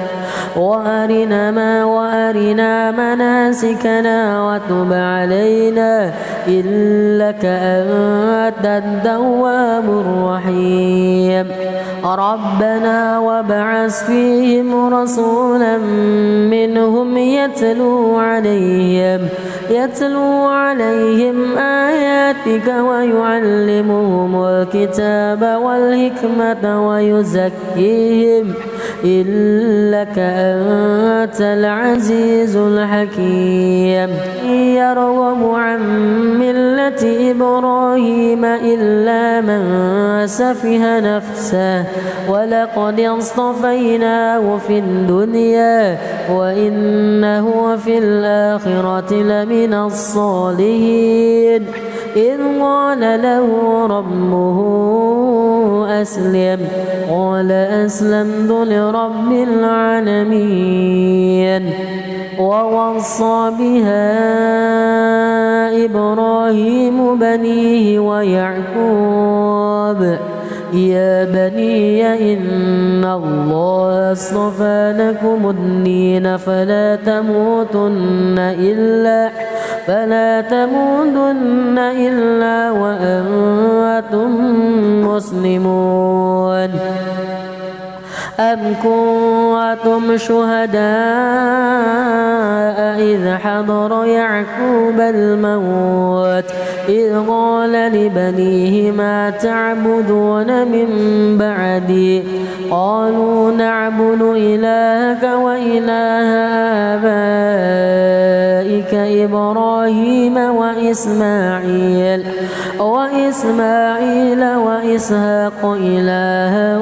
وأرنا مناسكنا وتب علينا إنك أنت التواب الرحيم. ربنا وابعث فيهم رسولا منهم يتلو عليهم آياتك ويعلمهم الكتاب والحكمة ويزكيهم إنك أنت العزيز الحكيم. يرغب عن ملة إبراهيم إلا من سفه نفسه ولقد اصطفيناه في الدنيا وإنه في الآخرة لمن الصالحين. إذ قال له ربه أسلم قال أسلمت لرب العالمين. ووصى بها إبراهيم بنيه ويعقوب يا بني إن الله اصطفى لكم الدين فلا تموتن إلا وأنتم مسلمون. أم كنتم شهداء إذ حضر يعقوب الموت إذ قال لبنيه ما تعبدون من بعدي قالوا نعبد إلهك وإله آبائك إبراهيم وإسماعيل وإسحاق إلها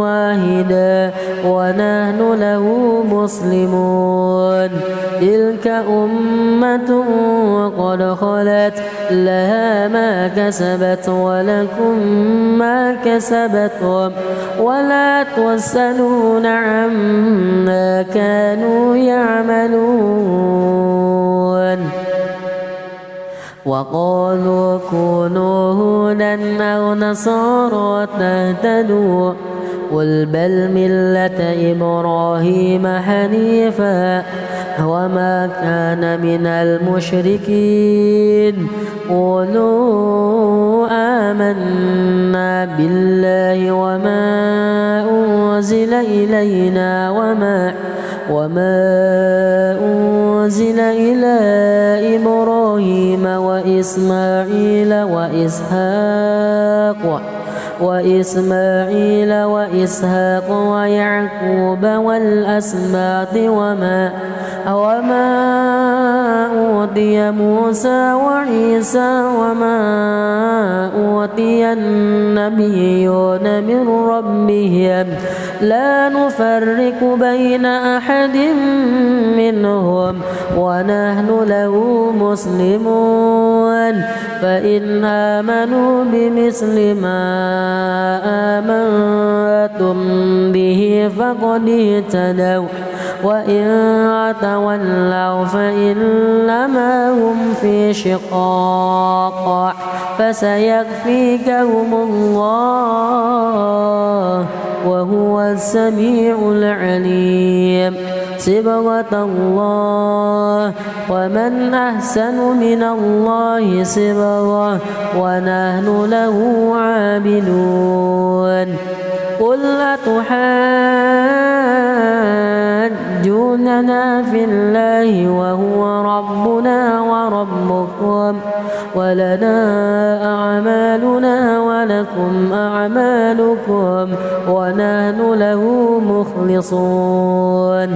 واحدا ونحن له مسلمون تلك أمة قد خلت لها ما كسبت ولكم ما كسبتم ولا تسألون عما كانوا يعملون وقالوا كونوا هودا أو نصارى تهتدوا قل بل ملة إبراهيم حنيفا وما كان من المشركين قولوا آمنا بالله وما أنزل إلينا وما أنزل إلى إبراهيم وإسماعيل وإسحاق ويعقوب والأسباط وما أوتي موسى وعيسى وما أوتي النبيون من ربهم لا نفرق بين أحد منهم ونحن له مسلمون فإن آمنوا بمثل ما آمنتم به فقد اهتدوا وإن تولوا فإنما هم في شقاق فسيكفيكهم الله وهو السميع العليم صبغة الله ومن أحسن من الله صبغة ونحن له عابدون قل أتحاجوننا في الله وهو ربنا وربكم ولنا أعمالنا ولكم أعمالكم ونحن له مخلصون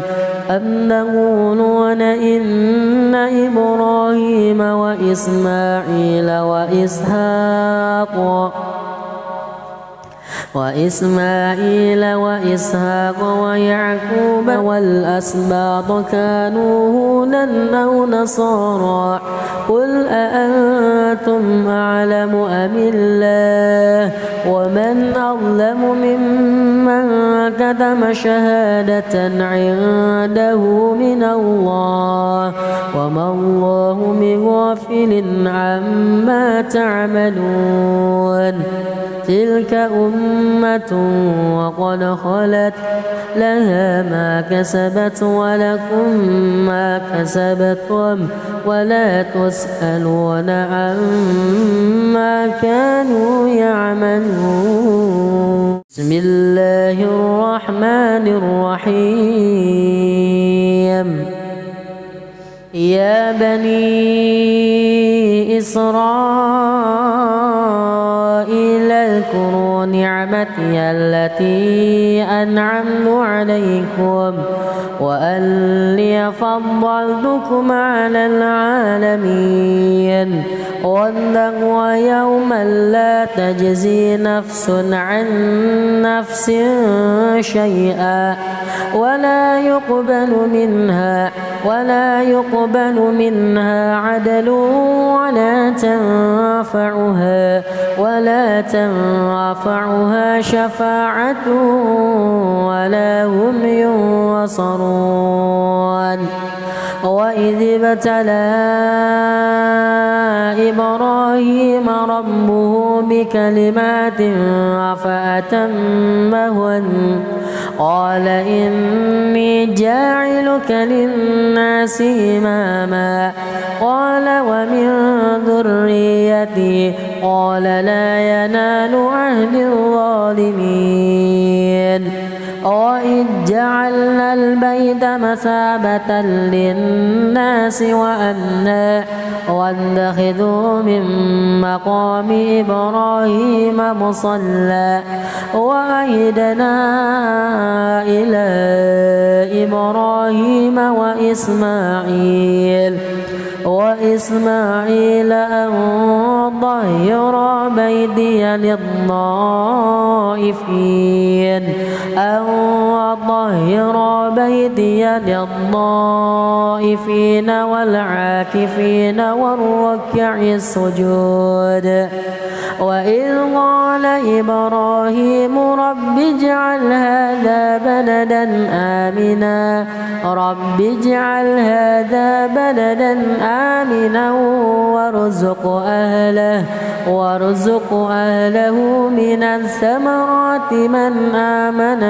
أم تقولون إن إبراهيم وإسماعيل وإسحاق ويعقوب والأسباط كانوا هودا أو نصارى قل أأنتم أعلم أم الله ومن أظلم ممن كتم شهادة عنده من الله وما الله بغافل عما تعملون تلك أمة وقد خلت لها ما كسبت ولكم ما كسبتم ولا تسألون عما كانوا يعملون بسم الله الرحمن الرحيم يا بني إسرائيل اذكروا نعمتي التي أنعمت عليكم وأني فضلتكم على العالمين واتقوا يوما لا تجزي نفس عن نفس شيئا ولا يقبل منها عدل ولا تنفعها شفاعة ولا هم ينصرون وإذ ابتلى إبراهيم ربه بكلمات فأتمهن قال إني جاعلك للناس إماما قال ومن ذريتي قال لا ينال عهد الظالمين البيت مثابة للناس وأمنا واتخذوا من مقام إبراهيم مصلى وعهدنا إلى إبراهيم وإسماعيل أن طهر بيتي للطائفين والعاكفين والركع السجود. وإذ قال إبراهيم رب اجعل هذا بلدا آمنا وارزق أهله من الثمرات من آمن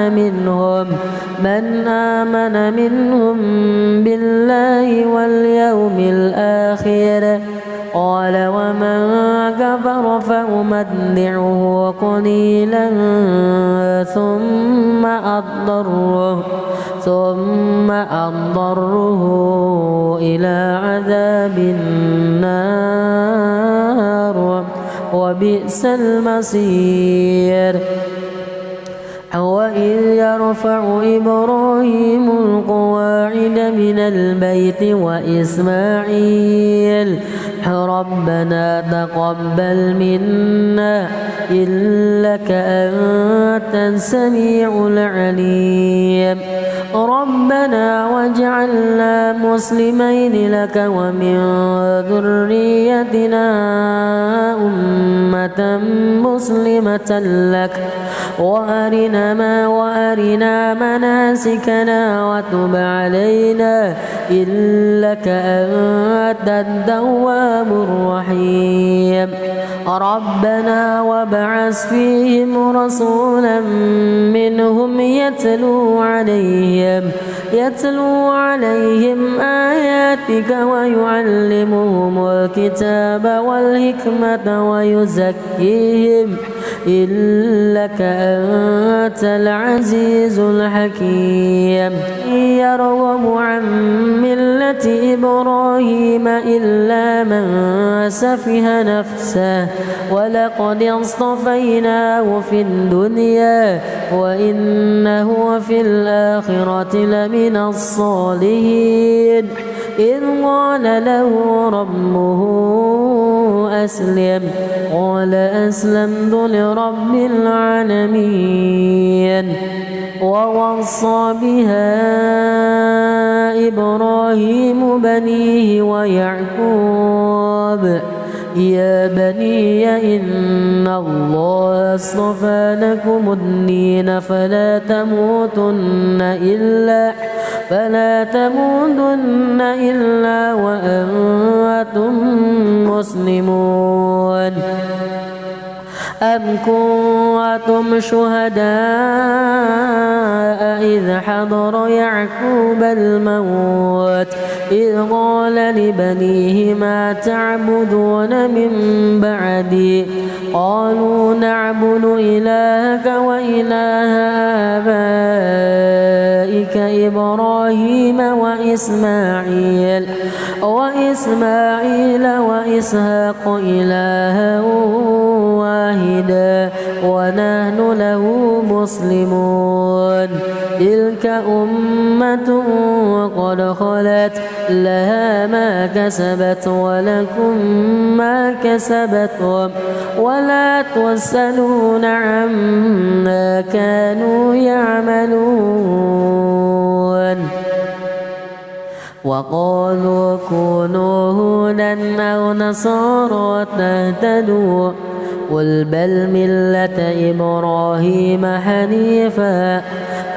منهم بالله واليوم الآخر قال ومن كفر فأمتعه قليلا ثم أضطره إلى عذاب النار وبئس المصير. وإذ يرفع إبراهيم القواعد من البيت وإسماعيل ربنا تقبل منا إنك أنت السميع العليم ربنا واجعلنا مسلمين لك ومن ذريتنا أمة مسلمة لك وأرنا مناسكنا وتب علينا إنك أنت التواب الرحيم ربنا وابعث فيهم رسولا منهم يتلو عليهم آياتك ويعلمهم الكتاب والحكمة ويزكيهم إنك أنت العزيز الحكيم يرغب عن ملة إبراهيم إلا من سفه نفسه ولقد اصطفيناه في الدنيا وإنه في الآخرة لمن الصالحين إذ قال له ربه أسلم قال أسلمت لرب العالمين ووصى بها إبراهيم بنيه ويعقوب يا بني إن الله اصطفى لكم الدين فلا تموتن إلا وأنتم مسلمون أم كنتم شهداء إذ حضر يعقوب الموت إذ قال لبنيه ما تعبدون من بعدي قالوا نعبد إلهك وإله آبائك إبراهيم وإسماعيل وإسحاق إلها واحدا ونحن له مسلمون تلك أمة قد خلت لها ما كسبت ولكم ما كسبتم ولا تسألون عما كانوا يعملون وقالوا كونوا هودا أو نصارى تهتدوا قل بل ملة إبراهيم حنيفا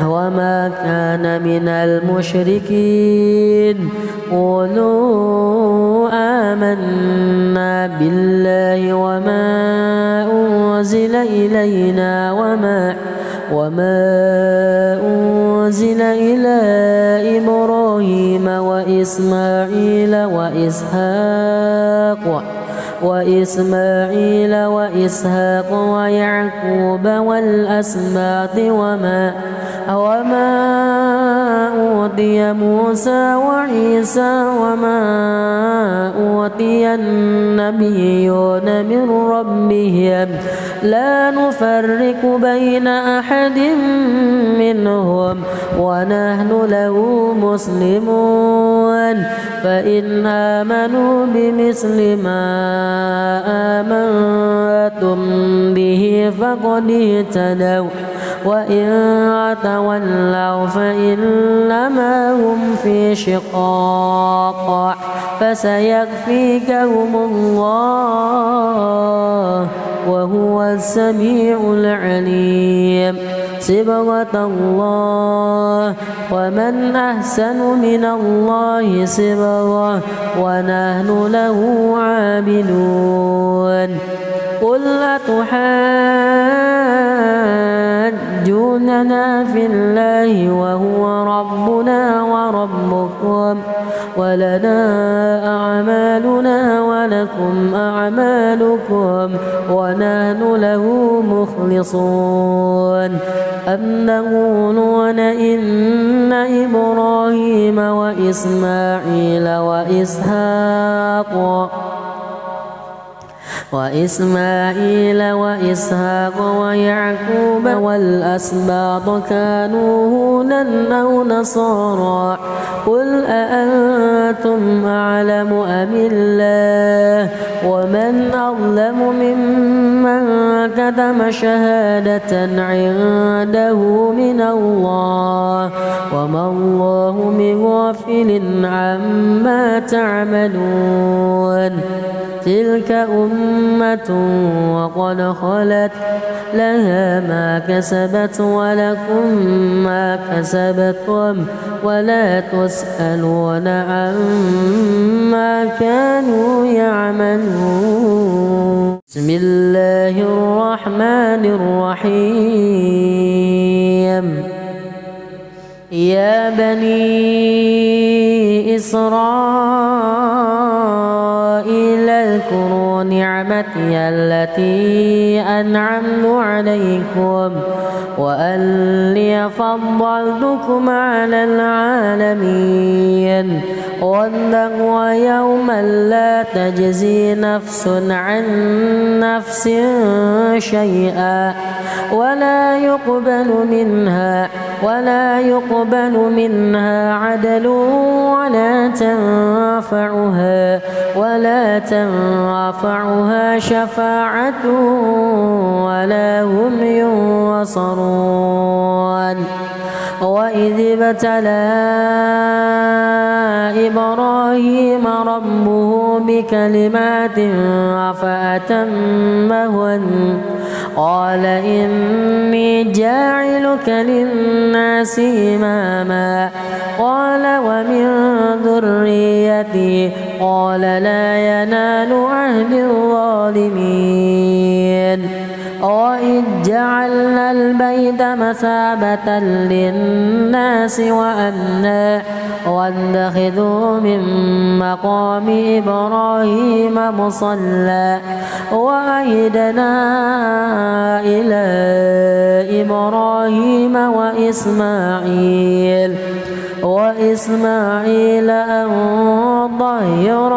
وما كان من المشركين قولوا آمنا بالله وما أنزل إلينا وما أنزل إلى إبراهيم وإسماعيل وإسحاق ويعقوب والأسباط وما أوتي موسى وعيسى وما أوتي النبيون من ربهم لا نفرق بين أحد منهم ونحن له مسلمون فإن آمنوا بمثل ما آمنتم به فقد اهتدوا وإن تولوا فإنما هم في شقاق فسيكفيكهم الله وهو السميع العليم صبغة الله ومن أحسن من الله صبغة ونحن له عابدون قل أتحاجوننا في الله وهو ربنا وربكم ولنا أعمالنا ولكم أعمالكم ونحن له مخلصون أم تقولون إن إبراهيم وإسماعيل وإسحاق ويعقوب والأسباط كانوا هودا أو نصارى قل أأنتم أعلم أم الله ومن أظلم ممن كتم شهادة عنده من الله وما الله بغافل عما تعملون تلك أمة وقد خلت لها ما كسبت ولكم ما كسبتم ولا تسألون عما كانوا يعملون بسم الله الرحمن الرحيم يا بني إسرائيل اذكروا نعمتي التي أنعمت عليكم وأني فضلتكم على العالمين واتقوا يوما لا تجزي نفس عن نفس شيئا ولا يقبل منها عدل ولا تنفعها شفاعة ولا هم ينصرون وإذ ابتلى إبراهيم ربه بكلمات فأتمهن قال إني جاعلك للناس إماما قال ومن ذريتي قال لا ينال عهد الظالمين وإذ جعلنا البيت مثابة للناس وأمنا واتخذوا من مقام إبراهيم مصلى وعهدنا إلى إبراهيم وإسماعيل أن طهر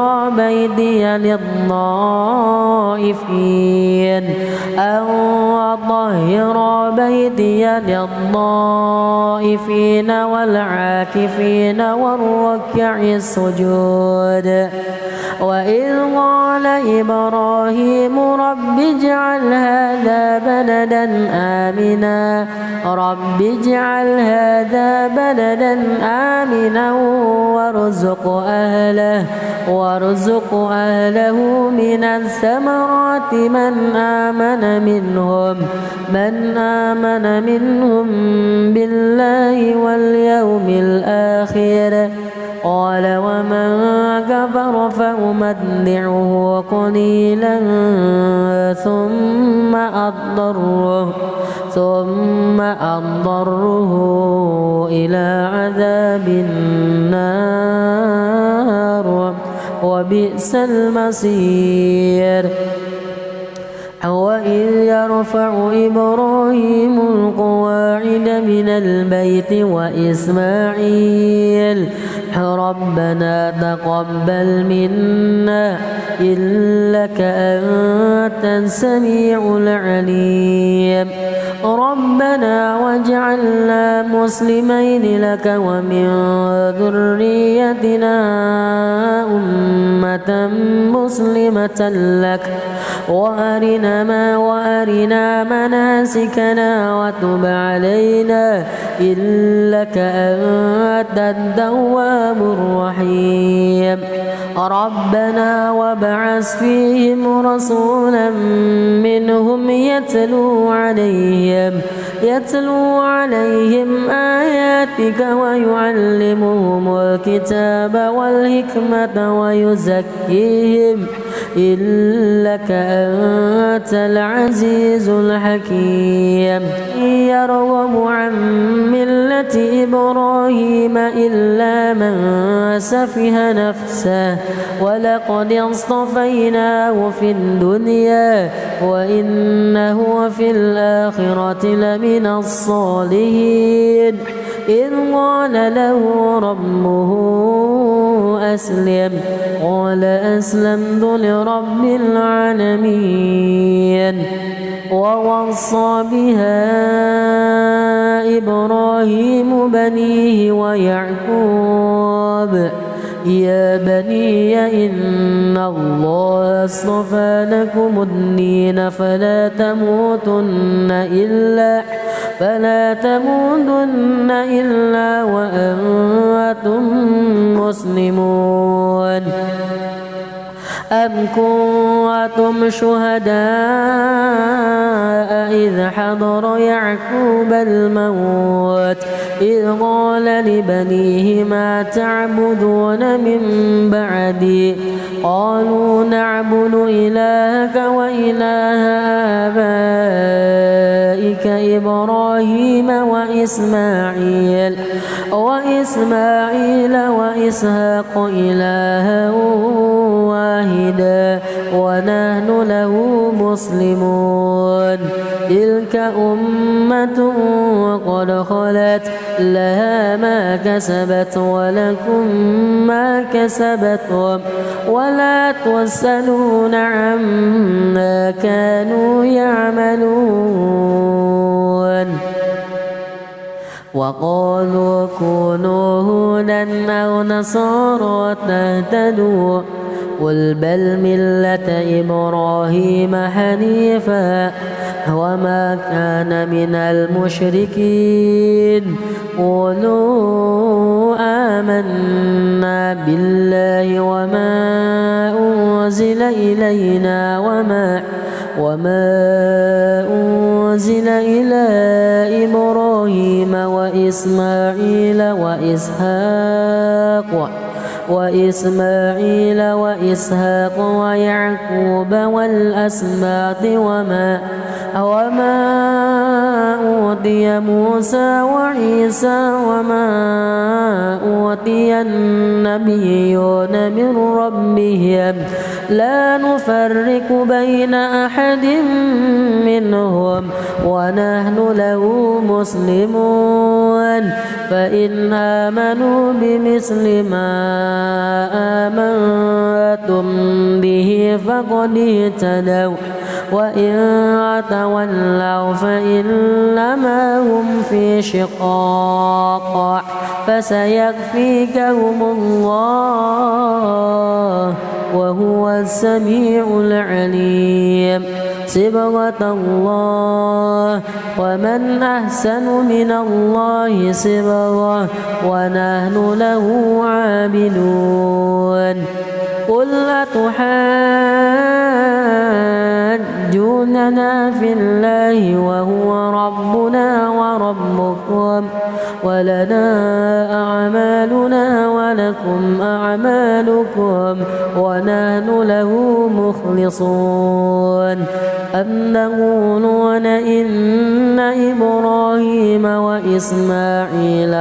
بيتي للطائفين والعاكفين والركع السجود وإذ قال إبراهيم رب اجعل هذا بلدا آمنا وارزق أهله من الثمرات من آمن منهم بالله واليوم الآخر قال ومن كفر فأمتعه قليلا ثم أضطره إلى عذاب النار وبئس المصير وإذ يرفع إبراهيم القواعد من البيت وإسماعيل ربنا تقبل منا إنك أنت السميع العليم ربنا واجعلنا مسلمين لك ومن ذريتنا أمة مسلمة لك وأرنا مناسكنا وتب علينا إنك أنت التواب الرحيم ربنا وابعث فيهم رسولا منهم يتلو عليهم آياتك ويعلمهم الكتاب والحكمة ويزكيهم إنك أنت العزيز الحكيم يرغب عن ملة إبراهيم إلا من سفه نفسه ولقد اصطفيناه في الدنيا وإنه في الآخرة لمن الصالحين إذ قال له ربه أسلم قال أسلمت لرب العالمين ووصى بها إبراهيم بنيه ويعقوب يا بني إن الله اصطفى لكم الدين فلا تموتن إلا وأنتم مسلمون أم كنتم شهداء إذ حضر يعقوب الموت إذ قال لبنيه ما تعبدون من بعدي قالوا نعبد إلهك وإله آبائك إبراهيم وإسماعيل وإسحاق إلها واحدا ونحن له مسلمون تلك أمة قد خلت لها ما كسبت ولكم ما كسبتم ولا تسألون عما كانوا يعملون وقالوا كونوا هودا أو نصارى تهتدوا قل بل ملة إبراهيم حنيفا وما كان من المشركين قولوا آمنا بالله وما أنزل إلينا وما أنزل إلى إبراهيم وإسماعيل وإسحاق ويعقوب والأسباط وما أوتي موسى وعيسى وما أوتي النبيون من ربهم لا نفرق بين أحد منهم ونحن له مسلمون فإن آمنوا بمثل ما آمنتم به فقد اهتدوا وإن تولوا فإنما هم في شقاق فسيكفيكهم الله وهو السميع العليم صبغة الله ومن أحسن من الله صبغة ونحن له عابدون قل أتحاجوننا في الله وهو ربنا وربكم ولنا أعمالنا ولكم أعمالكم ونحن له مخلصون أم تقولون إن إبراهيم وإسماعيل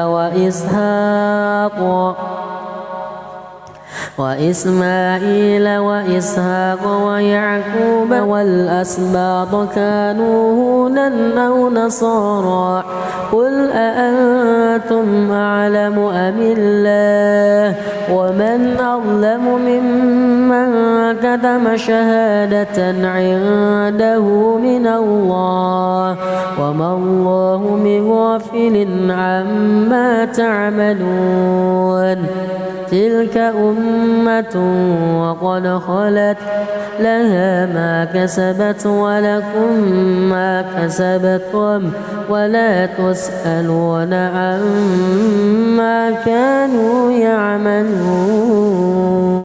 وإسماعيل وإسحاق ويعقوب والأسباط كانوا هودا أو نصارى قل أأنتم أعلم أم الله ومن أظلم ممن كتم شهادة عنده من الله وما الله بغافل عما تعملون تلك أمة وقد خلت لها ما كسبت ولكم ما كسبتم ولا تسألون عما كانوا يعملون.